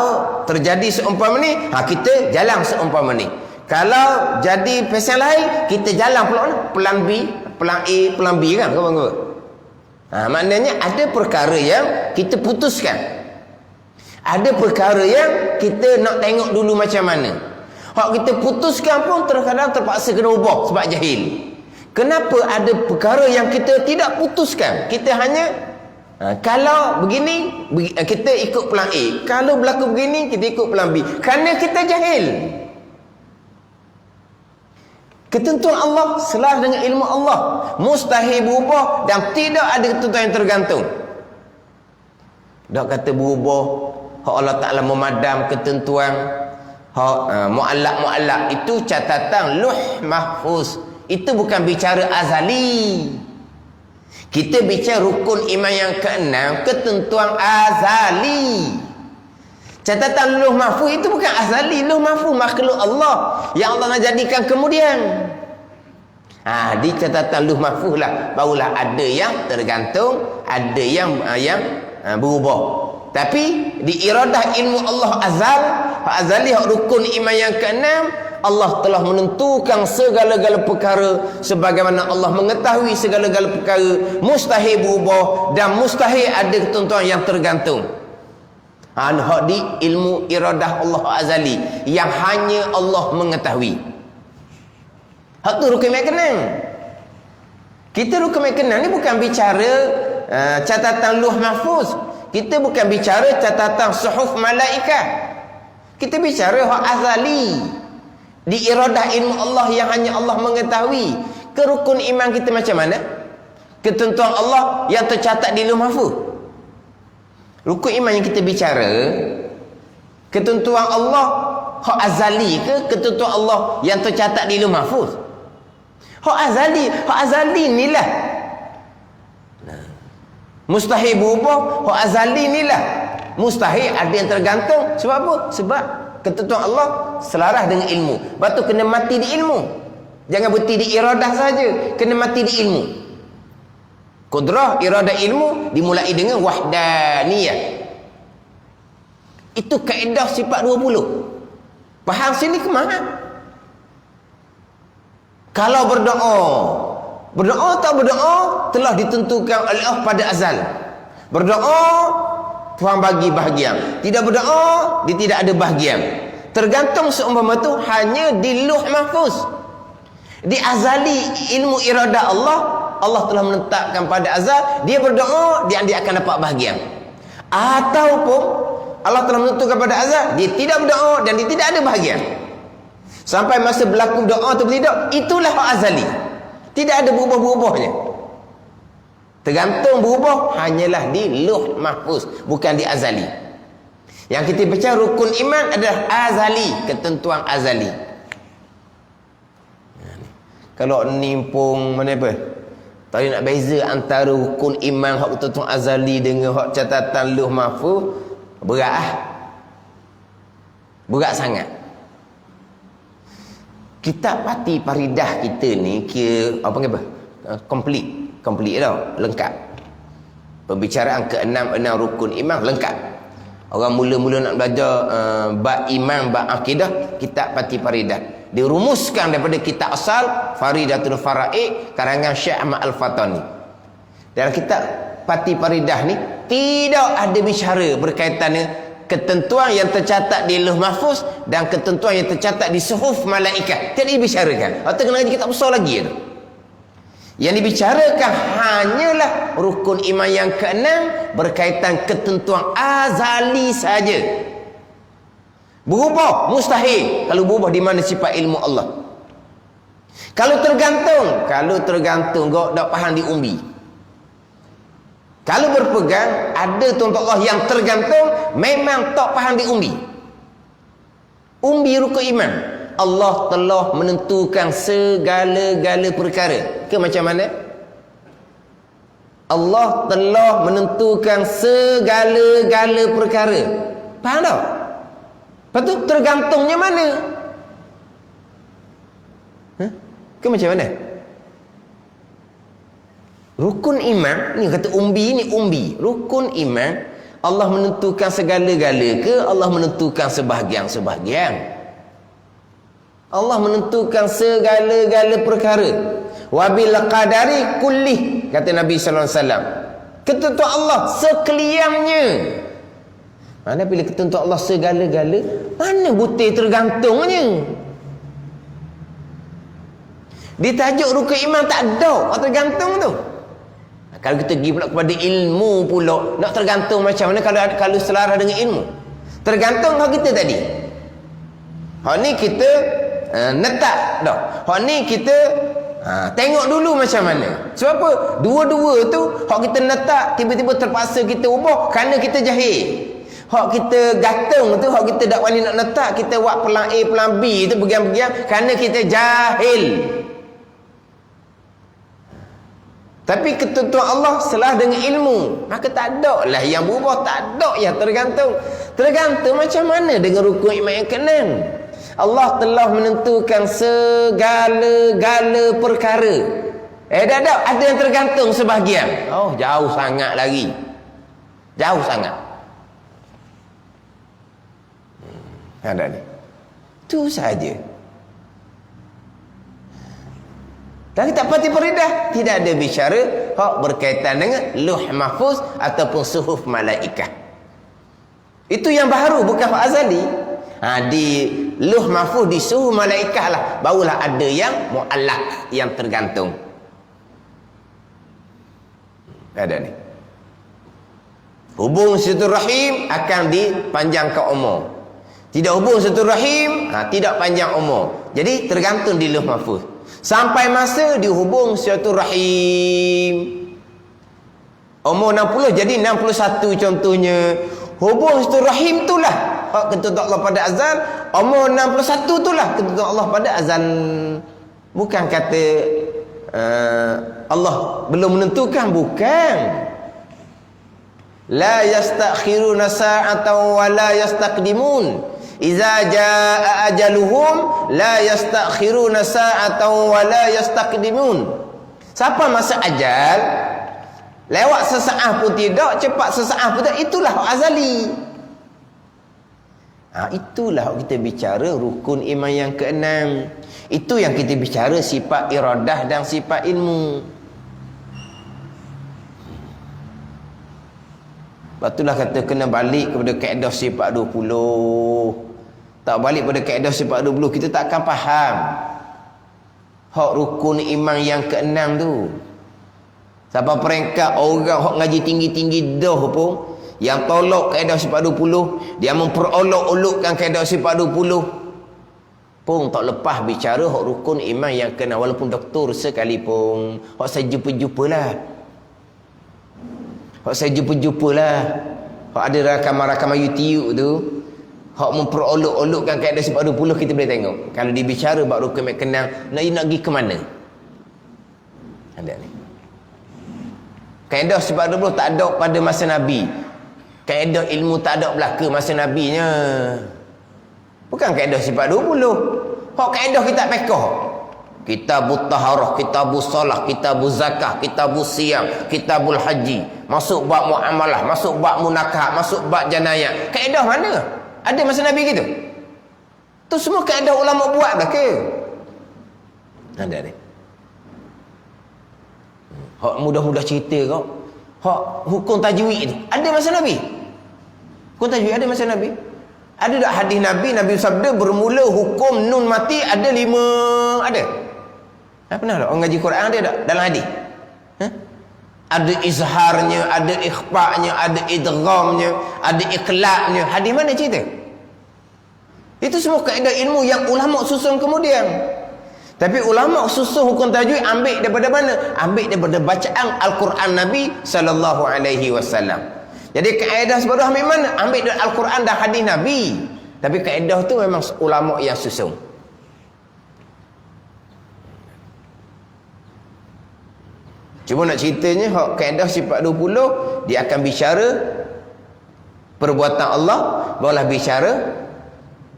terjadi seumpama ni, kita jalan seumpama ni. Kalau jadi pasal lain, kita jalan plan B, plan A, plan B kan, kawan-kawan. Maknanya ada perkara yang kita putuskan. Ada perkara yang kita nak tengok dulu macam mana. Hak kita putuskan pun terkadang terpaksa kena ubah sebab jahil. Kenapa ada perkara yang kita tidak putuskan? Kita hanya kalau begini kita ikut plan A, kalau berlaku begini kita ikut plan B. Kerana kita jahil. Ketentuan Allah selaras dengan ilmu Allah, mustahil berubah dan tidak ada ketentuan yang tergantung. Dak kata berubah, hak Allah Taala memadam ketentuan. Mu'allaq itu catatan Lauh Mahfuz. Itu bukan bicara azali. Kita bicara rukun iman yang keenam, ketentuan azali. Catatan Lauh Mahfuz itu bukan azali. Lauh Mahfuz makhluk Allah yang Allah nak jadikan kemudian. Di catatan Lauh Mahfuz lah barulah ada yang tergantung, ada yang berubah. Tapi di iradah ilmu Allah azali hak rukun iman yang keenam, Allah telah menentukan segala-gala perkara sebagaimana Allah mengetahui segala-gala perkara, mustahil berubah dan mustahil ada ketentuan yang tergantung. Hak di ilmu iradah Allah azali yang hanya Allah mengetahui. Hak tu rukun iman keenam. Kita rukun iman keenam ni bukan bicara catatan Lauh Mahfuz. Kita bukan bicara catatan suhuf malaikat. Kita bicara hak azali. Di iradah ilmu Allah yang hanya Allah mengetahui. Kerukun iman kita macam mana? Ketentuan Allah yang tercatat di Lauh Mahfuz. Rukun iman yang kita bicara, ketentuan Allah hak azali ke ketentuan Allah yang tercatat di Lauh Mahfuz? Hak azali inilah mustahil berubah. Hak azali inilah mustahil ada yang tergantung. Sebab apa? Sebab ketentuan Allah selaras dengan ilmu. Lepas tu kena mati di ilmu. Jangan berhenti di iradah saja, kena mati di ilmu. Qudrah, iradah, ilmu dimulai dengan wahdaniyah. Itu kaedah sifat 20. Faham sini ke mana? Kalau berdoa tak berdoa telah ditentukan oleh Allah pada azal. Berdoa Tuhan bagi bahagian. Tidak berdoa dia tidak ada bahagian. Tergantung seumpama tu hanya di Lauh Mahfuz. Di azali ilmu irada Allah, Allah telah menetapkan pada azal dia berdoa dia akan dapat bahagian. Ataupun Allah telah menentukan pada azal dia tidak berdoa dan dia tidak ada bahagian. Sampai masa berlaku doa atau tidak, itulah hak azali. Tidak ada berubah-berubahnya. Tergantung berubah hanyalah di Lauh Mahfuz, bukan di azali. Yang kita baca rukun iman adalah azali, ketentuan azali. Kalau nimpung mana apa? Tak nak beza antara rukun iman hak ketentuan azali dengan hak catatan Lauh Mahfuz, berat ah. Berat sangat. Kitab Pati Paridah kita ni kira apa? Complete tau, lengkap. Pembicaraan ke-6 rukun iman lengkap. Orang mula-mula nak belajar bab iman, bab akidah, kitab Pati Paridah dirumuskan daripada kitab asal Faridatul Faraid karangan Syekh Ahmad Al-Fatani. Dalam kitab Pati Paridah ni tidak ada bicara berkaitan dengan ketentuan yang tercatat di Lauh Mahfuz dan ketentuan yang tercatat di suhuf malaikat. Tidak dibicarakan. Atau kena ngaji kitab besar lagi tu. Yang dibicarakan hanyalah rukun iman yang ke-6 berkaitan ketentuan azali saja. Berubah mustahil kalau berubah di mana sifat ilmu Allah. Kalau tergantung kau tak faham diumbi. Kalau berpegang ada tuan Allah yang tergantung memang tak faham diumbi. Umbi rukun iman. Allah telah menentukan segala-gala perkara. Ke macam mana? Allah telah menentukan segala-gala perkara. Faham tak? Lepas tu tergantungnya mana? Ke macam mana? Rukun iman, ni kata umbi, ni umbi. Rukun iman, Allah menentukan segala-gala ke Allah menentukan sebahagian-sebahagian? Allah menentukan segala-gala perkara. Wabil qadari kullih, kata Nabi sallallahu alaihi wasallam. Ketentuan Allah sekaliannya. Mana bila ketentuan Allah segala-gala, mana butir tergantungnya? Di tajuk rukun iman tak ada tergantung tu. Kalau kita pergi pula kepada ilmu pula, nak tergantung macam mana kalau selaras dengan ilmu? Tergantung hak kita tadi. Hak ni kita netak dah. Hak ni kita tengok dulu macam mana. Sebab apa? Dua-dua tu hak kita netak tiba-tiba terpaksa kita ubah kerana kita jahil. Hak kita gantung tu, hak kita tak wani nak netak, kita buat pelan A pelan B tu bergiam-giam kerana kita jahil. Tapi ketentuan Allah selah dengan ilmu, maka tak ada lah yang berubah, tak ada yang tergantung. Tergantung macam mana dengan rukun iman yang ke-6. Allah telah menentukan segala-gala perkara. Tak ada yang tergantung sebahagian. Oh, jauh sangat lagi. Jauh sangat. Ada ni. Tu saja. Dan kitab Pati Paridah tidak ada bicara hak berkaitan dengan Lauh Mahfuz ataupun suhuf malaikat. Itu yang baru, bukan hak azali. Di Lauh Mahfuz, di suhuf malaikat lah barulah ada yang muallaq, yang tergantung. Ada ni. Hubung silaturahim akan dipanjangkan umur. Tidak hubung silaturahim, tidak panjang umur. Jadi tergantung di Lauh Mahfuz. Sampai masa dihubung silaturahim. Umur 60 jadi 61 contohnya. Hubung silaturahim itulah hak ketentuan Allah pada azal. Umur 61 itulah ketentuan Allah pada azal. Bukan kata Allah belum menentukan, bukan. La yastakhiruna sa'atan wa la yastaqdimun. Iza jaa ajaluhum la yastakhiruna sa'atan wa la yastaqdimun. Siapa masa ajal lewat sesaat pun tidak, cepat sesaat pun tidak, itulah azali. Itulah kita bicara rukun iman yang keenam. Itu yang kita bicara sifat iradah dan sifat ilmu. Batulah kata kena balik kepada kaedah sifat 20. Tak balik pada kaedah sifat 20, kita tak akan faham hak rukun iman yang keenam tu. Sampai peringkat orang hak ngaji tinggi-tinggi dah pun, yang tolak kaedah sifat 20, dia memperolok-olokkan kaedah sifat 20 pun tak lepas bicara hak rukun iman yang keenam. Walaupun doktor sekalipun, hak saya jumpa-jumpalah. Hak saya jumpa-jumpalah. Hak ada rakaman-rakaman YouTube tu, hak memperolok-olokkan kaedah sifat 20, kita boleh tengok. Kalau dibicara bab rukun iman keenam, nak pergi ke mana? Ada ni. Kaedah sifat 20 tak ada pada masa Nabi. Kaedah ilmu tak ada belaka masa Nabinya. Bukan kaedah sifat 20. Hak kaedah kitab fiqh. Kitabut taharah, kitabus salah, kitabuz zakah, kitabus siyam, kitabul haji. Masuk bab muamalah, masuk bab munakah, masuk bab janayah. Kaedah mana? Ada masa Nabi gitu? Tu semua kaedah ulama buat belaka. Ada ni. Hak mudah-mudah cerita kau. Hak hukum tajwid tu ada masa Nabi. Hukum tajwid ada masa Nabi. Ada tak hadis Nabi, Nabi sabda bermula hukum nun mati ada 5, ada. Pernah tak orang ngaji Quran ada tak dalam hadis? Ada izharnya, ada ikhfa'nya, ada idghamnya, ada iqla'nya. Hadis mana cerita? Itu semua kaedah ilmu yang ulama susun kemudian. Tapi ulama susun hukum tajwid ambil daripada mana? Ambil daripada bacaan Al-Quran Nabi sallallahu alaihi wasallam. Jadi kaedah sebaru ambil mana? Ambil dari Al-Quran dan hadis Nabi. Tapi kaedah tu memang ulama yang susun. Cuma nak ceritanya hak kaedah sifat 20, dia akan bicara perbuatan Allah, barulah bicara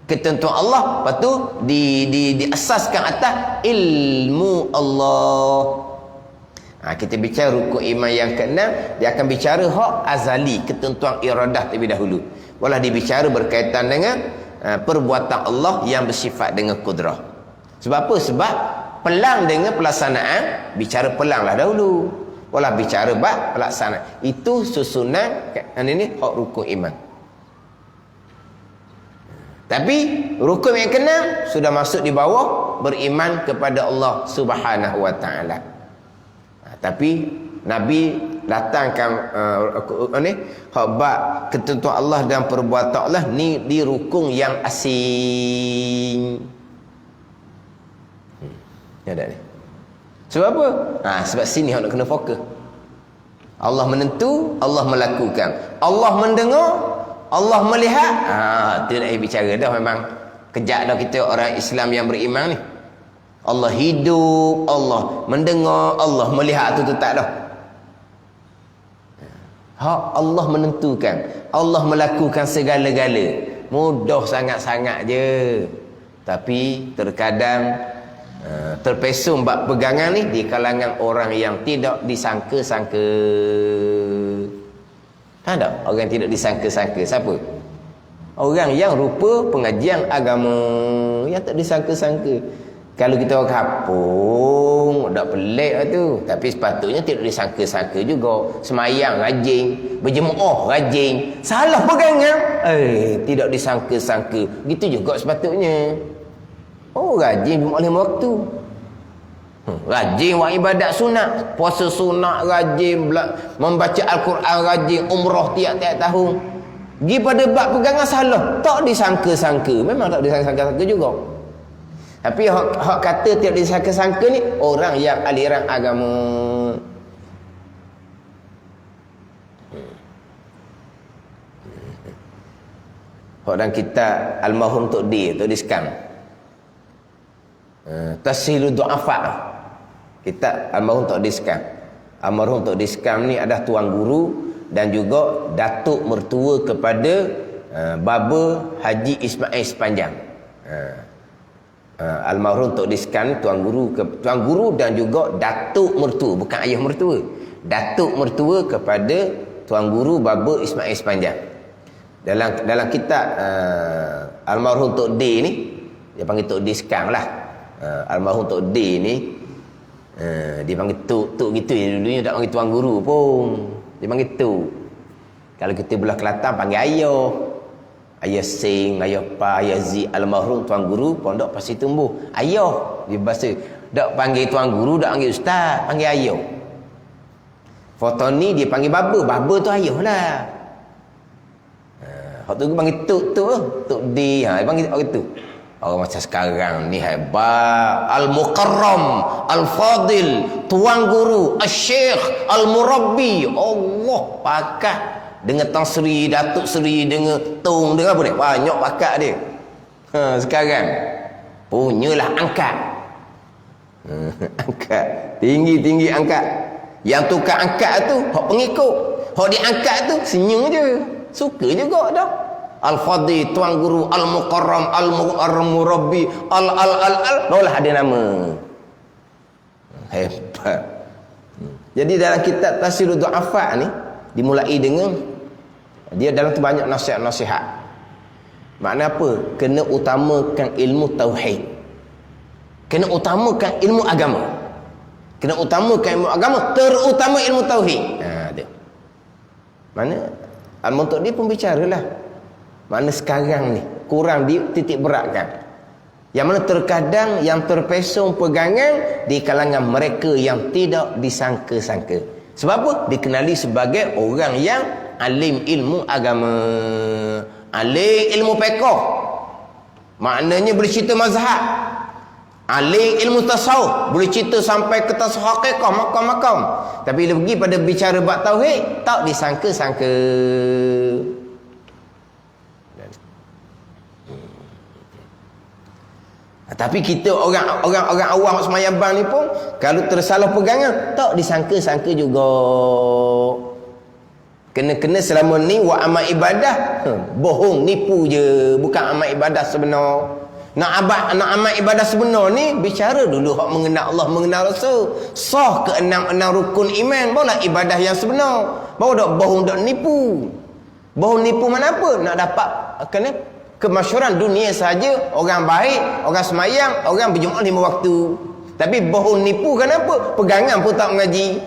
ketentuan Allah. Lepas tu diasaskan atas ilmu Allah. Kita bicara rukun iman yang keenam, dia akan bicara hak azali, ketentuan iradah terlebih dahulu. Barulah dibicara berkaitan dengan perbuatan Allah yang bersifat dengan kudrah. Sebab apa? Sebab pelang dengan pelaksanaan, bicara pelanglah dahulu. Barulah bicara bab pelaksanaan. Itu susunan ini hak rukun iman. Tapi rukun yang keenam sudah masuk di bawah beriman kepada Allah Subhanahu wa taala. Tapi Nabi datangkan hak bab ketentuan Allah dan perbuatan Allah ni di rukun yang asing. Ada ni. Sebab apa? Sebab sini hak nak kena fokus. Allah menentu, Allah melakukan. Allah mendengar, Allah melihat. Itu nak bicara dah, memang kejap dah kita orang Islam yang beriman ni. Allah hidup, Allah mendengar, Allah melihat, tu tak dah. Hak Allah menentukan, Allah melakukan segala-gala. Mudah sangat-sangat je. Tapi terkadang terpesong bab pegangan ni di kalangan orang yang tidak disangka-sangka. Ada orang yang tidak disangka-sangka. Siapa? Orang yang rupa pengajian agama, yang tak disangka-sangka. Kalau kita orang kampung, tak pelik lah tu. Tapi sepatutnya tidak disangka-sangka juga. Semayang rajin, berjemaah rajin, salah pegangan, tidak disangka-sangka. Gitu juga sepatutnya. Rajin bermaklim waktu, rajin buat ibadat sunat, puasa sunat rajin, membaca Al-Quran rajin, umrah tiap-tiap tahun. Pergi pada bab pegangan salah, tak disangka-sangka. Memang tak disangka-sangka juga. Tapi hak kata tidak disangka-sangka ni orang yang aliran agama. Hak dalam kitab Al-Mahum Tok D, Tok D Skam, Tashilu Du'afa, kitab Al-Mahum Tok D Skam. Almarhum Tok D Skam ni adalah tuan guru dan juga datuk mertua kepada Baba Haji Ismail Sepanjang. Almarhum Tok D Skam tuan guru dan juga datuk mertua, bukan ayah mertua, datuk mertua kepada tuan guru Baba Ismail Sepanjang. dalam kitab almarhum Tok D ni, dia panggil Tok D sekarang lah. Almarhum Tok D ni dia panggil Tok gitu ya, dulunya tak panggil tuan guru pun. Dia panggil Tok. Kalau kita belah Kelantan panggil ayah. Ayah Sing, ayah Pa, ayah Zi, almarhum tuan guru pondok Pasir Tumbuh. Ayah dia bahasa tak panggil tuan guru, tak panggil ustaz, panggil ayah. Foto ni dia panggil baba, baba tu ayah lah. Hak tu panggil Tok D, dia panggil orang tu. Orang macam sekarang ni hebat. Al-Mukarram, Al-Fadil, tuan guru, Al-Syekh, Al-Murabbi. Allah pakat dengan Tan Sri, Datuk Seri, dengan Tung, dengan apa dia? Banyak pakat dia. Sekarang punyalah angkat. Angkat. Tinggi-tinggi angkat. Yang tukar angkat tu hak pengikut. Hak diangkat tu senyum je. Suka juga dah. Al-Fadil, tuan guru, Al-Mukarram, Al-Murabbi, Al. Ada nama. Hebat. Jadi dalam kitab Tasirud Du'afa ni dimulai dengan dia dalam tu banyak nasihat-nasihat. Makna apa? Kena utamakan ilmu tauhid. Kena utamakan ilmu agama. Kena utamakan ilmu agama, terutama ilmu tauhid. Dia. Mana Al-Muntuk dia pun bicaralah. Mana sekarang ni kurang dititik beratkan. Yang mana terkadang yang terpesong pegangan di kalangan mereka yang tidak disangka-sangka. Sebab apa? Dikenali sebagai orang yang alim ilmu agama, alim ilmu fiqh. Maknanya boleh cerita mazhab. Alim ilmu tasawuf, boleh cerita sampai ke tasawuf hakikah, makam-makam. Tapi bila pergi pada bicara bab tauhid, tak disangka-sangka. Tapi kita orang awam semayang bang ni pun kalau tersalah pegangan tak disangka-sangka juga. Kena selama ni wa amal ibadah bohong, nipu je, bukan amal ibadah sebenar. Nak amal ibadah sebenar ni bicara dulu hak mengenal Allah, mengenal Rasul. Sah ke enam rukun iman, barulah ibadah yang sebenar. Baru dak bohong, dak nipu. Bohong nipu mana apa? Nak dapat kemasyhuran dunia saja, orang baik, orang semayang, orang berjemaah 5 waktu. Tapi bohong nipu kenapa? Pegangan pun tak mengaji.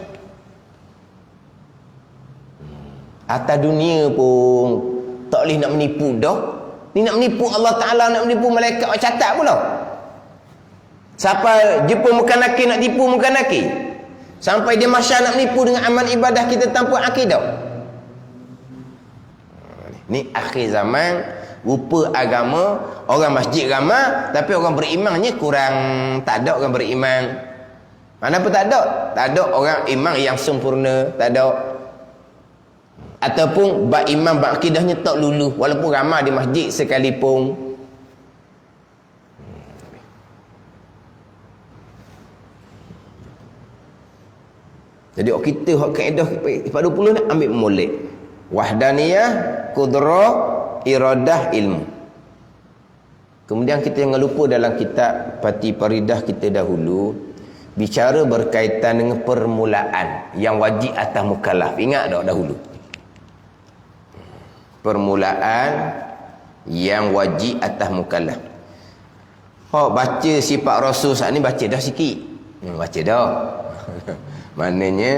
Atas dunia pun tak boleh nak menipu dah. Ni nak menipu Allah Ta'ala, nak menipu malaikat, catat pula. Sampai jumpa muka nakir nak tipu muka nakir. Sampai dia masyarakat nak menipu dengan amal ibadah kita tanpa akidah. Ni akhir zaman, rupa agama, orang masjid ramai tapi orang berimannya kurang. Tak ada orang beriman. Mana pun tak ada. Tak ada orang iman yang sempurna, tak ada. Ataupun bab iman, bab akidahnya tak luluh walaupun ramai di masjid sekalipun. Jadi kita hak kaedah pada 20 ni ambil molek. Wahdaniyah, qudrah, iradah, ilmu. Kemudian kita jangan lupa dalam kitab Pati Paridah kita dahulu bicara berkaitan dengan permulaan yang wajib atas mukallaf. Ingat tak dahulu? Permulaan yang wajib atas mukallaf. Baca sifat Rasul saat ni baca dah sikit. Baca dah. Maknanya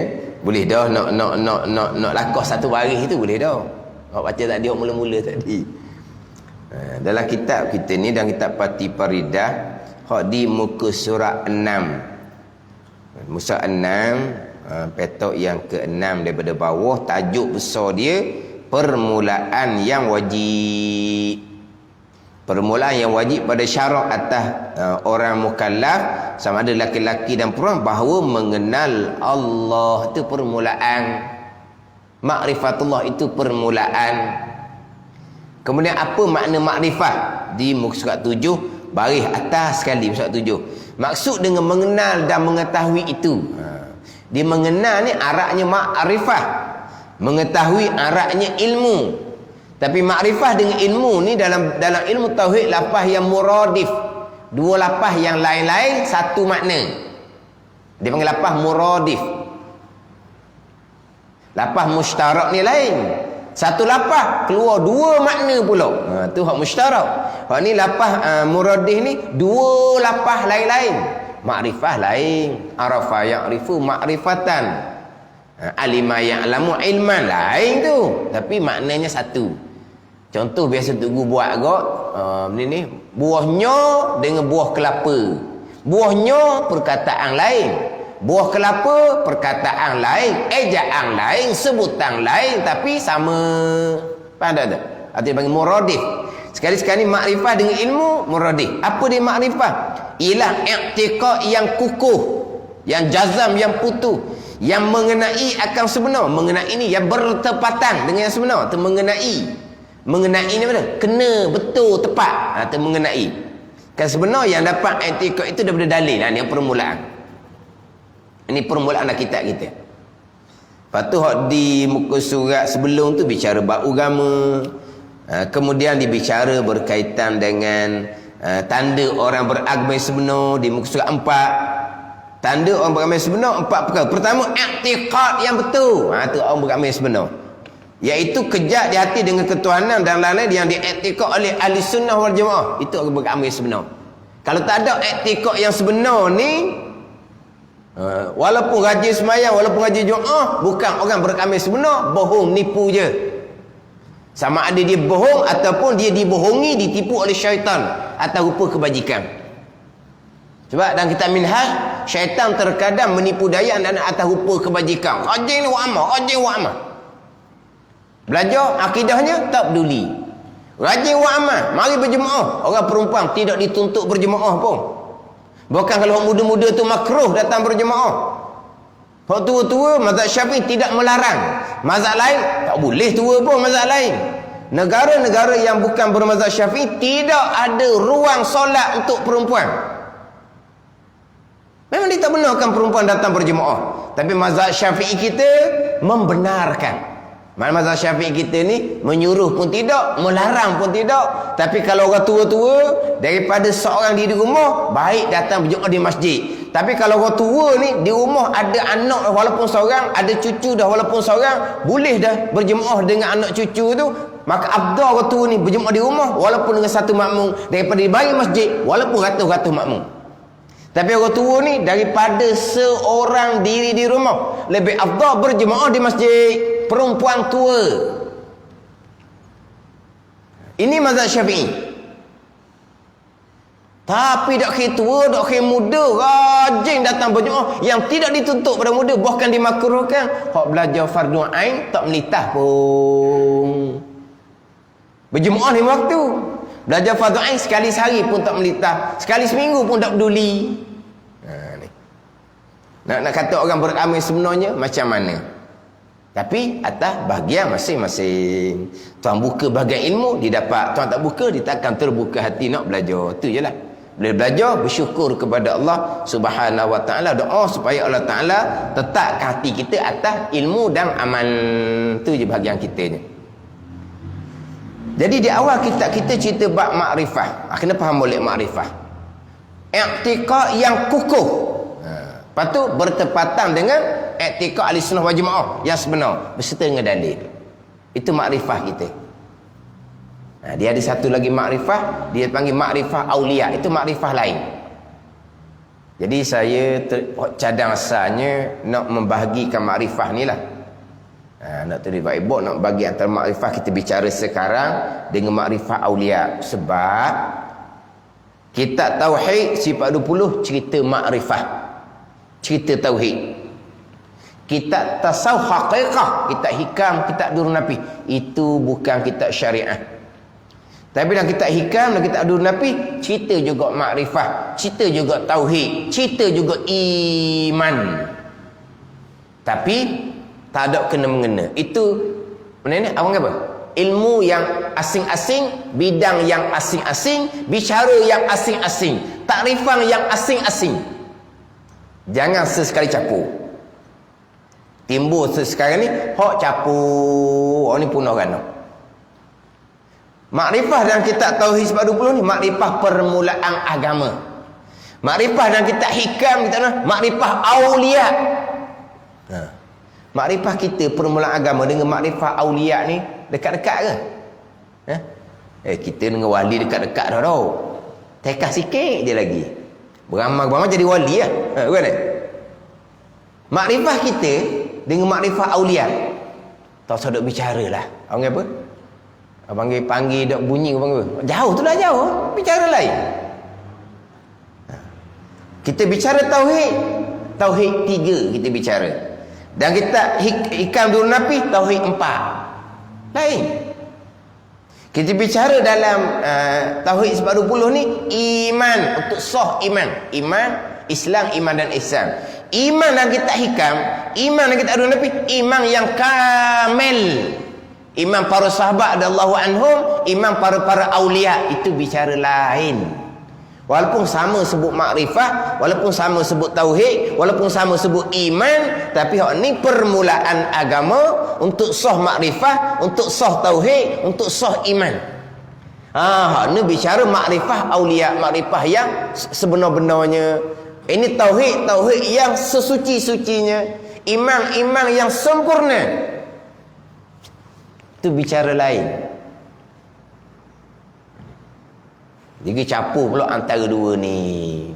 boleh dah nak lakoh satu baris itu boleh dah. Baca tak dia mula-mula tadi. Dalam kitab kita ni, dalam kitab Pati Paridah, di muka surat 6. Muka 6, petok yang ke-6 daripada bawah, tajuk besar dia permulaan yang wajib. Permulaan yang wajib pada syarak atas orang mukallaf sama ada laki-laki dan perempuan bahawa mengenal Allah itu permulaan. Ma'rifatullah itu permulaan. Kemudian apa makna makrifah? Di muka surat 7 baris atas sekali surat 7. Maksud dengan mengenal dan mengetahui itu. Dia mengenal ni araknya makrifah. Mengetahui araknya ilmu. Tapi makrifah dengan ilmu ni dalam ilmu tauhid lafaz yang muradif. Dua lafaz yang lain-lain satu makna. Dia panggil lafaz muradif. Lafaz mustarak ni lain. Satu lapah keluar dua makna pula. Tu hak mustarak. Hak ni lapah muradih ni dua lapah lain-lain. Makrifah lain, arafa ya'rifu makrifatan. Alima ya'lamu ilman lain tu, tapi maknanya satu. Contoh biasa Tugu buat agak ni buahnya dengan buah kelapa. Buahnya perkataan lain, buah kelapa perkataan lain, ejaan lain, sebutan lain, tapi sama. Faham tak? Artinya bagi muradif. Sekali-sekali makrifah dengan ilmu muradif. Apa dia makrifah? Ialah i'tiqad yang kukuh, yang jazam, yang putus, yang mengenai akan sebenar. Mengenai ini yang bertepatan dengan yang sebenar. Itu mengenai ni mana? Kena, betul, tepat. Itu mengenai. Kan sebenar yang dapat i'tiqad itu daripada dalil. Ini yang permulaan. Ini permulaan kitab kita. Lepas tu di muka surat sebelum tu bicara bab agama. Kemudian dibicara berkaitan dengan tanda orang beragama sebenar di muka surat 4. Tanda orang beragama sebenar 4 perkara. Pertama, i'tiqad yang betul. Tu orang beragama sebenar. Iaitu kejak di hati dengan ketuhanan dan lain-lain yang diiktikad oleh ahli sunnah wal jamaah. Itu orang beramal sebenar. Kalau tak ada iktikad yang sebenar ni, walaupun rajin semayang, walaupun rajin Jumaat, bukan orang beramal sebenar, bohong, nipu je. Sama ada dia bohong ataupun dia dibohongi, ditipu oleh syaitan atau rupa kebajikan. Sebab dalam kitab Minhaj, syaitan terkadang menipu daya dan atas rupa kebajikan. Rajin wa amal, rajin wa amal. Belajar akidahnya tak peduli. Rajin wa amal, mari berjemaah. Orang perempuan tidak dituntut berjemaah pun. Bukan kalau orang muda-muda tu makruh datang berjemaah. Kalau tua-tua, mazhab Syafi'i tidak melarang. Mazhab lain tak boleh tua pun mazhab lain. Negara-negara yang bukan bermazhab Syafi'i tidak ada ruang solat untuk perempuan. Memang dia tak benarkan perempuan datang berjemaah. Tapi mazhab Syafi'i kita membenarkan. Mazhab Syafi'i kita ni menyuruh pun tidak, melarang pun tidak. Tapi kalau orang tua-tua, daripada seorang di rumah, baik datang berjemaah di masjid. Tapi kalau orang tua ni di rumah ada anak walaupun seorang, ada cucu dah walaupun seorang, boleh dah berjemaah dengan anak cucu tu. Maka afdal orang tua ni berjemaah di rumah walaupun dengan satu makmum, daripada di balik masjid walaupun ratus-ratus makmum. Tapi orang tua ni daripada seorang diri di rumah, lebih afdal berjemaah di masjid. Perempuan tua. Ini mazhab Syafi'i. Tapi dak kira tua, dak kira muda, rajin datang berjemaah yang tidak dituntut pada muda, bahkan dimakruhkan. Hak belajar fardu ain tak melitah pun. Berjemaah lima waktu. Belajar fardu ain sekali sehari pun tak melitah, sekali seminggu pun tak peduli. Ni. Nak kata orang beramal sebenarnya macam mana? Tapi atas bahagian masing-masing. Tuan buka bahagian ilmu, dia dapat. Tuan tak buka, dia takkan terbuka hati nak belajar. Itu je lah. Boleh belajar, bersyukur kepada Allah Subhanahu Wa Ta'ala. Doa supaya Allah Ta'ala tetapkan hati kita atas ilmu dan amal. Itu je bahagian kita ni. Jadi di awal kita cerita bab makrifah. Kena faham boleh makrifah. I'tiqad yang kukuh. Lepas tu bertepatan dengan i'tiqad ahli-sunnah wal jamaah yang sebenar berserta dengan dalil. Itu makrifah kita. Dia ada satu lagi makrifah, dia panggil makrifah aulia. Itu makrifah lain. Jadi saya cadang asalnya nak membahagikan makrifah ni lah. Nak terlibat ibu nak bagi antara makrifah kita bicara sekarang dengan makrifah aulia. Sebab kitab tauhid sifat 20 cerita makrifah, cerita tauhid. Kitab tasawuf haqiqah, kitab hikam, kitab durun nafi, itu bukan kitab syariah. Tapi dalam kitab hikam dan kitab durun nafi cerita juga makrifah, cerita juga tauhid, cerita juga iman. Tapi tak ada kena-mengena. Itu mana ni? Apa? Ilmu yang asing-asing, bidang yang asing-asing, bicara yang asing-asing, takrifan yang asing-asing. Jangan sesekali capur. Timbul sekarang ni hok capur, ni punah kan. Makrifah dalam kitab tauhid sebab 20 ni makrifah permulaan agama. Makrifah dalam kitab hikam kita makrifah aulia. Makrifah kita permulaan agama dengan makrifah aulia ni Dekat-dekat ke? Ha? Kita dengan wali dekat-dekat dah tau. Tekah sikit je lagi. Beramal-beramal jadi wali lah. Bukan tak? Makrifah kita dengan makrifah aulia. Tak usah duk bicara lah. Orang apa? Panggil duk bunyi orang apa? Jauh tu lah jauh. Bicara lain. Kita bicara tauhid. Tauhid 3 kita bicara. Dan kita hikam dulu napi tauhid 4. Lain. Kita bicara dalam tauhid 40 ni iman, untuk sah iman. Iman, Islam, iman dan ihsan. Iman yang kita hikam, iman yang kita adu nabi, iman yang kamil. Iman para sahabat radhiyallahu anhum, iman para aulia, itu bicara lain. Walaupun sama sebut makrifah, walaupun sama sebut tauhid, walaupun sama sebut iman, tapi hak ni permulaan agama untuk sah makrifah, untuk sah tauhid, untuk sah iman. Hak ni bicara makrifah aulia, makrifah yang sebenar-benarnya. Ini tauhid yang sesuci-sucinya, iman yang sempurna. Itu bicara lain. Jadi campur pula antara dua ni.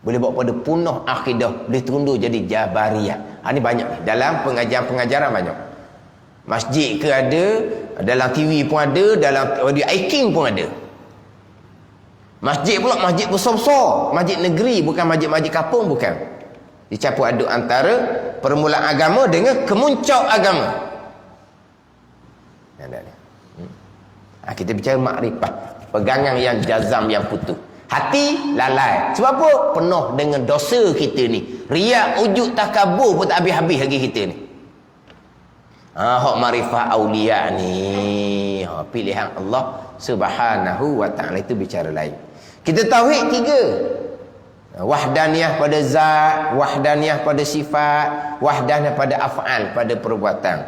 Boleh bawa pada punah akidah, boleh tundur jadi Jabariyah. Ini banyak ni. Dalam pengajaran banyak. Masjid ke ada, dalam TV pun ada, dalam audio iking pun ada. Masjid pula masjid besar-besar, masjid negeri, bukan masjid-masjid kampung, bukan. Dicampur aduk antara permulaan agama dengan kemuncak agama. Kita bicara makrifah, pegangan yang jazam, yang putus. Hati lalai. Sebab apa? Penuh dengan dosa kita ni. Riak, ujub, takabur pun tak habis-habis lagi kita ni. Hak makrifah aulia ni, pilihan Allah Subhanahu wa ta'ala, itu bicara lain. Kita tauhid 3. Wahdaniyah pada zat, wahdaniyah pada sifat, wahdaniyah pada af'al, pada perbuatan.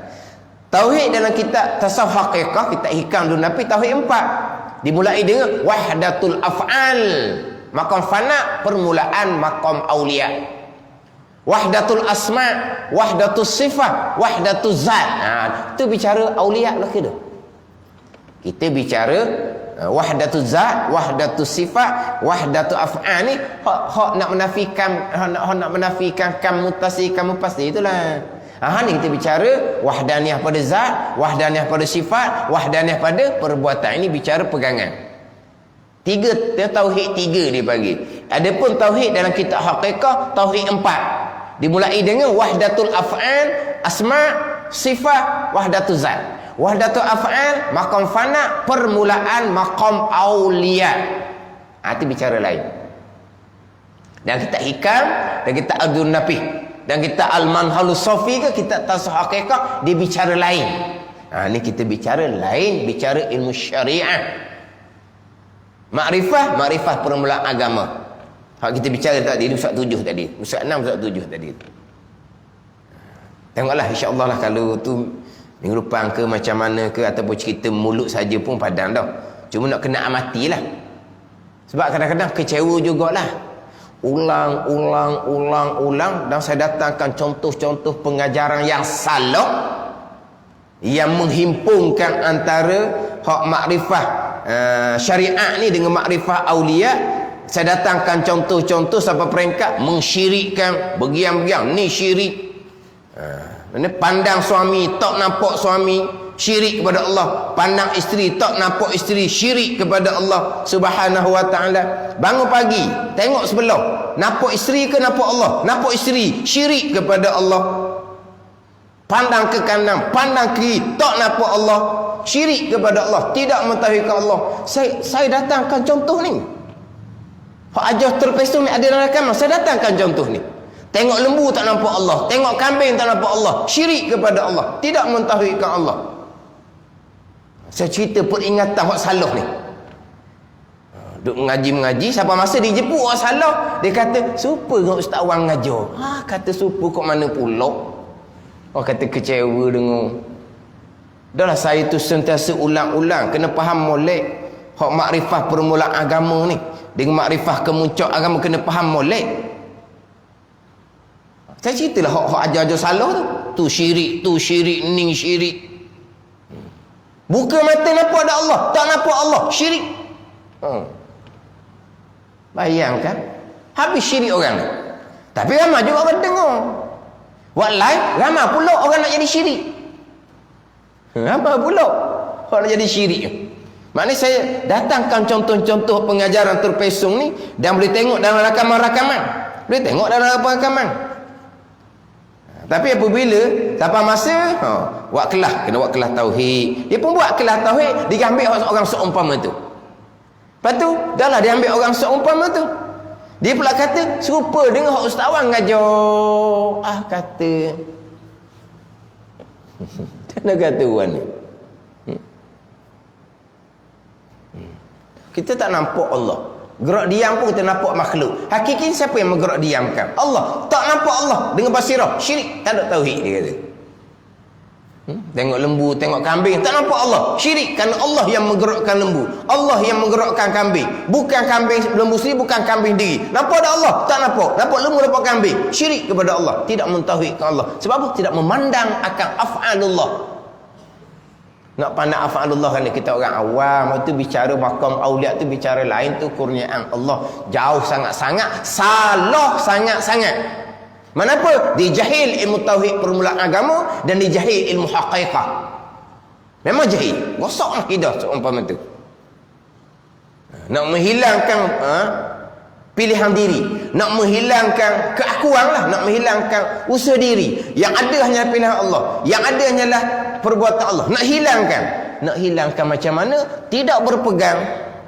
Tauhid dalam kitab tasawuf haqiqah, kita hikam dulu nabi, tauhid 4. Dimulai dengan wahdatul af'al, maqam fana, permulaan maqam aulia. Wahdatul asma, wahdatul sifat, wahdatul zat. Itu bicara aulia lah kita. Kita bicara wahdatul zat, wahdatul sifat, wahdatul af'al ni hak nak menafikan kam mutasih, kam pasti, itulah. Ni kita bicara wahdaniyah pada zat, wahdaniyah pada sifat, wahdaniyah pada perbuatan. Ini bicara pegangan. 3 tauhid 3 dia bagi. Adapun tauhid dalam kitab haqiqah tauhid 4. Dimulai dengan wahdatul af'al, asma, sifat, wahdatul zat. Wahdatul af'al maqam fana, permulaan maqam aulia. Itu bicara lain. Dan kita hikam, dan kita adun nafi, dan kita al-manhalus safi ke, kita tasawuf haqiqah, dia bicara lain. Ni kita bicara lain, bicara ilmu syariah. Makrifah permulaan agama. Hak kita bicara tadi, Ustaz 7 tadi, Ustaz 6, Ustaz 7 tadi. Tengoklah insya-Allah lah, kalau tu minggu depan ke macam mana ke, ataupun cerita mulut saja pun padang dah. Cuma nak kena amati lah. Sebab kadang-kadang kecewa jugalah. Ulang, dan saya datangkan contoh-contoh pengajaran yang salah, yang menghimpunkan antara hak makrifah syariat ni dengan makrifah aulia. Saya datangkan contoh-contoh sampai peringkat mensyirikkan, begiang-begiang ni syirik. Pandang suami tak nampak suami, syirik kepada Allah. Pandang isteri tak nampak isteri, syirik kepada Allah Subhanahu wa ta'ala. Bangun pagi, tengok sebelah, nampak isteri ke nampak Allah? Nampak isteri, syirik kepada Allah. Pandang ke kanan, pandang kiri, tak nampak Allah, syirik kepada Allah, tidak mentauhidkan Allah. Saya datangkan contoh ni. Hak ajar terpestu ni ada dalam rakaman, saya datangkan contoh ni. Tengok lembu tak nampak Allah, tengok kambing tak nampak Allah, syirik kepada Allah, tidak mentauhidkan Allah. Saya cerita peringatan hak salah ni. Duk mengaji, siapa masa dia jemput orang salah, dia kata supa dengan Ustaz Wan ngajar. Kata supa kok mana pula? Kata kecewa dengar. Dahlah saya tu sentiasa ulang-ulang, kena faham molek hak makrifah permulaan agama ni dengan makrifah kemuncak agama, kena faham molek. Saya ceritalah hak ajar-ajar salah tu. Tu syirik, ni syirik. Buka mata nampak ada Allah, tak nampak Allah, syirik. Bayangkan, habis syirik orang ni. Tapi ramai juga orang dengar. Buat live, ramai pula orang nak jadi syirik. Ramai pula orang nak jadi syirik. Maknanya saya datangkan contoh-contoh pengajaran terpesong ni dan boleh tengok dalam rakaman-rakaman. Boleh tengok dalam rakaman. Tapi apabila sampai masa buat kelas, kena buat kelas tauhid. Dia pun buat kelas tauhid, dia ambil orang seumpama tu. Lepas tu, dah lah dia ambil orang seumpama tu. Dia pula kata, serupa dengan Ustaz Wan ngajar. Kata. Mana kata Wan ni? Kita tak nampak Allah. Gerak diam pun kita nampak makhluk. Hakiki siapa yang menggerak diamkan? Allah. Tak nampak Allah dengan basirah. Syirik. Tak ada tauhid, dia kata. Tengok lembu, tengok kambing, tak nampak Allah. Syirik. Kerana Allah yang menggerakkan lembu, Allah yang menggerakkan kambing. Bukan kambing lembu sendiri, bukan kambing diri. Nampak ada Allah? Tak nampak. Nampak lembu, nampak kambing. Syirik kepada Allah. Tidak mentauhidkan Allah. Sebab apa? Tidak memandang akan af'alullah. Nak pandang af'alullah kan kita orang awam tu bicara makam aulia tu bicara lain, tu kurniaan Allah jauh sangat-sangat, salah sangat-sangat. Kenapa? Dijahil ilmu tauhid permulaan agama dan dijahil ilmu haqiqah. Memang jahil. Rosak akidah seumpama tu. Nak menghilangkan pilihan diri, nak menghilangkan keakuan lah, nak menghilangkan usaha diri. Yang ada hanya pilihan Allah, yang ada hanyalah perbuatan Allah. Nak hilangkan macam mana? Tidak berpegang,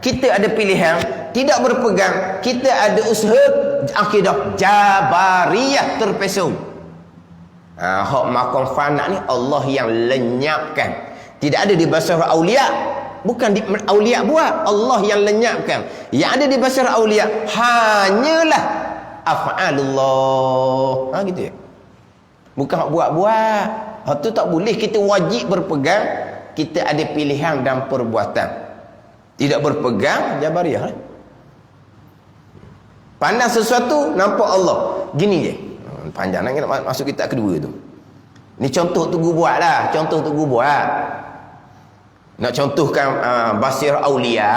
kita ada pilihan. Tidak berpegang, kita ada usaha. Akidah Jabariyah terpesong. Hak makom fana ni Allah yang lenyapkan. Tidak ada di basar aulia. Bukan di aulia buat, Allah yang lenyapkan. Yang ada di basar aulia hanyalah af'alullah. Gitu ya. Bukan hak buat-buat. Hak tu tak boleh, kita wajib berpegang. Kita ada pilihan dan perbuatan. Tidak berpegang Jabariyah lah. Pandang sesuatu nampak Allah. Gini je. Panjang nak masuk kitab kedua tu. Ni contoh tu gua buat lah. Contoh tu gua buat. Nak contohkan basir aulia,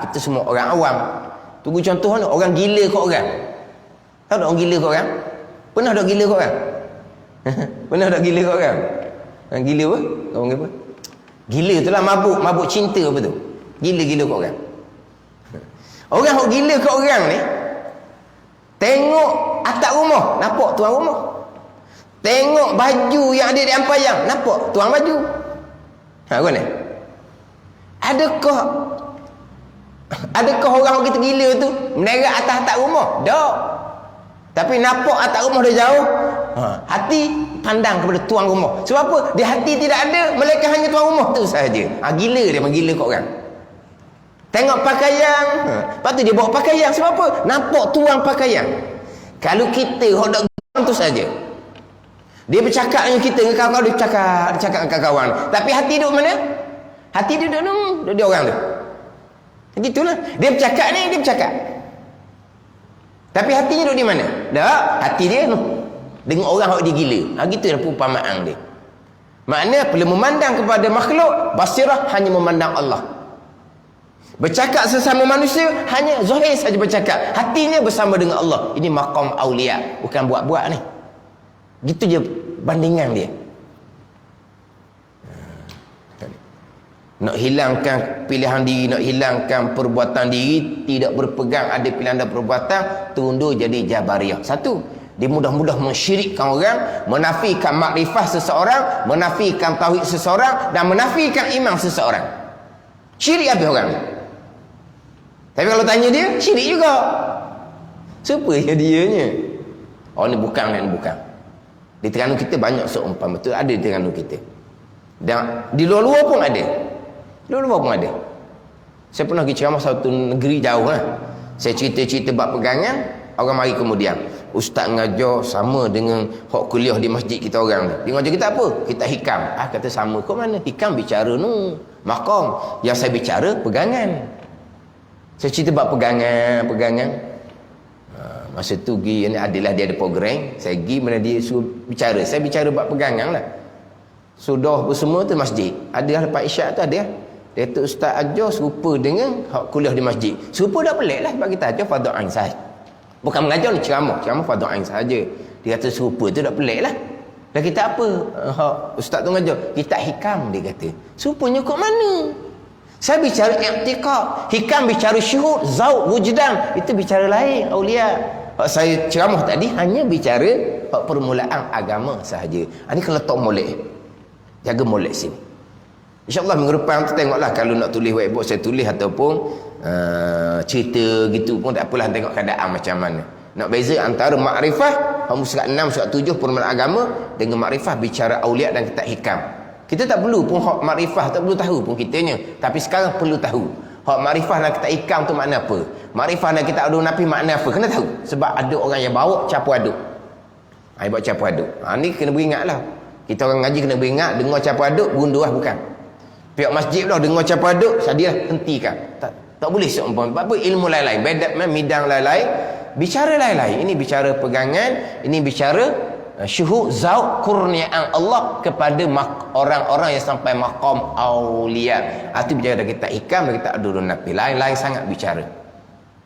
kita semua orang awam. Tunggu contoh mana? Orang gila ke orang? Tahu tak orang gila ke orang? Pernah tak gila ke orang? Pernah tak gila ke orang? Gila apa? Orang apa? Gila tu lah mabuk. Mabuk cinta apa tu? Gila-gila ke orang? Orang yang gila ke orang ni, tengok atap rumah, nampak tuan rumah. Tengok baju yang ada di ampayang, nampak tuan baju. Apa ni? Adakah orang kita gila tu menerak atas atap rumah? Tak. Tapi nampak atap rumah dah jauh. Hati pandang kepada tuan rumah. Sebab apa? Di hati tidak ada, melainkan hanya tuan rumah tu sahaja. Gila dia, menggila kat orang. Tengok pakaian. Lepas tu dia bawa pakaian. Sebab apa? Nampak tuan pakaian. Kalau kita hendak tu saja. Dia bercakap dengan kita, dengan kawan-kawan, dia bercakap dengan kawan-kawan. Tapi hati duduk mana? Hati dia duduk dia orang tu. Begitulah. Dia bercakap ni, dia bercakap. Tapi hatinya duduk di mana? Tak, hati dia dengan orang yang dia gila. Gitulah perumpamaan dia. Maknanya perlu memandang kepada makhluk, basirah hanya memandang Allah. Bercakap sesama manusia hanya zahir saja bercakap, hatinya bersama dengan Allah. Ini maqam aulia, bukan buat-buat ni. Gitu je bandingan dia. Nak hilangkan pilihan diri, nak hilangkan perbuatan diri, tidak berpegang ada pilihan dan perbuatan, tunduk jadi Jabariyah. Satu, dia mudah-mudah mensyirikkan orang, menafikan makrifah seseorang, menafikan tauhid seseorang, dan menafikan iman seseorang. Syirik habis orang. Tapi kalau tanya dia, syirik juga. Siapa yang dianya? Oh ni bukan, ni bukan. Di Terengganu kita banyak seumpama betul, ada di Terengganu kita. Dan di luar-luar pun ada. Luar-luar pun ada. Saya pernah pergi ceramah satu negeri jauh lah. Saya cerita-cerita bab pegangan, orang mari kemudian, ustaz ngajar sama dengan hak kuliah di masjid kita orang ni. Dia ngajar kita apa? Kita hikam. Kata sama. Kau mana? Hikam bicara maqam. Yang saya bicara pegangan. Saya cerita bab pegangan. Masa tu pergi, adalah dia ada program. Saya pergi mana dia suruh bicara. Saya bicara bab pegangan lah. Sudah semua tu masjid. Ada lepas isyak tu ada. Dia tu ustaz ajar serupa dengan hak kuliah di masjid. Serupa dah pelik lah sebab kita ajar fardu ain sahaja. Bukan mengajar ni ceramah fardu ain sahaja. Dia kata serupa tu dah pelik lah. Dan kita apa? Ustaz tu mengajar kita hikam, dia kata. Serupanya kat mana? Saya bicara i'tiqad, hikam bicara syuhud, zauq, wujdan, itu bicara lain aulia. Saya ceramah tadi hanya bicara permulaan agama sahaja. Ini kalau tak molek. Jaga molek sini. InsyaAllah minggu depan tu tengoklah kalau nak tulis whiteboard saya tulis ataupun cerita gitu pun tak apalah, tengok keadaan macam mana. Nak beza antara makrifah surat 6 surat 7 permulaan agama dengan makrifah bicara aulia dan kitab hikam. Kita tak perlu pun hak makrifah, tak perlu tahu pun kitanya, tapi sekarang perlu tahu hak makrifah dan kitab hikam tu makna apa, makrifah dan kitab aduk nafi makna apa, kena tahu. Sebab ada orang yang bawa campur aduk, bawa campur aduk. Ni kena beringatlah, kita orang ngaji kena beringat, dengar campur aduk gunduh lah, bukan pihak masjid pula dengar campur aduk sadilah hentikan. Tak boleh seumpama. Sebab apa? Ilmu lain-lain, bedat bidang lain-lain, bicara lain-lain. Ini bicara pegangan, ini bicara syuhud, zauq, kurniaan Allah kepada orang-orang yang sampai maqam aulia. Itu bicara kita hikam, kita adul nafi, lain-lain sangat bicara.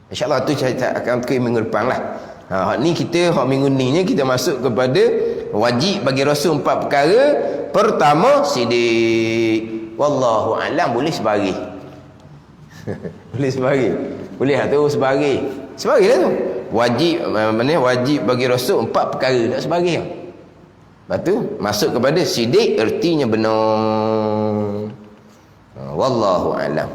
InsyaAllah tu saya akan ke minggu depan lah. Ni kita minggu ni kita masuk kepada wajib bagi Rasul 4 perkara. Pertama, sidik. Wallahu a'lam. Boleh sebari. Boleh sebari. Boleh lah tu sebari. Sebari lah tu. Wajib, mana wajib bagi Rasul 4 perkara. Tak sebari lah. Lepas tu masuk kepada sidik, ertinya benar. Wallahu a'lam.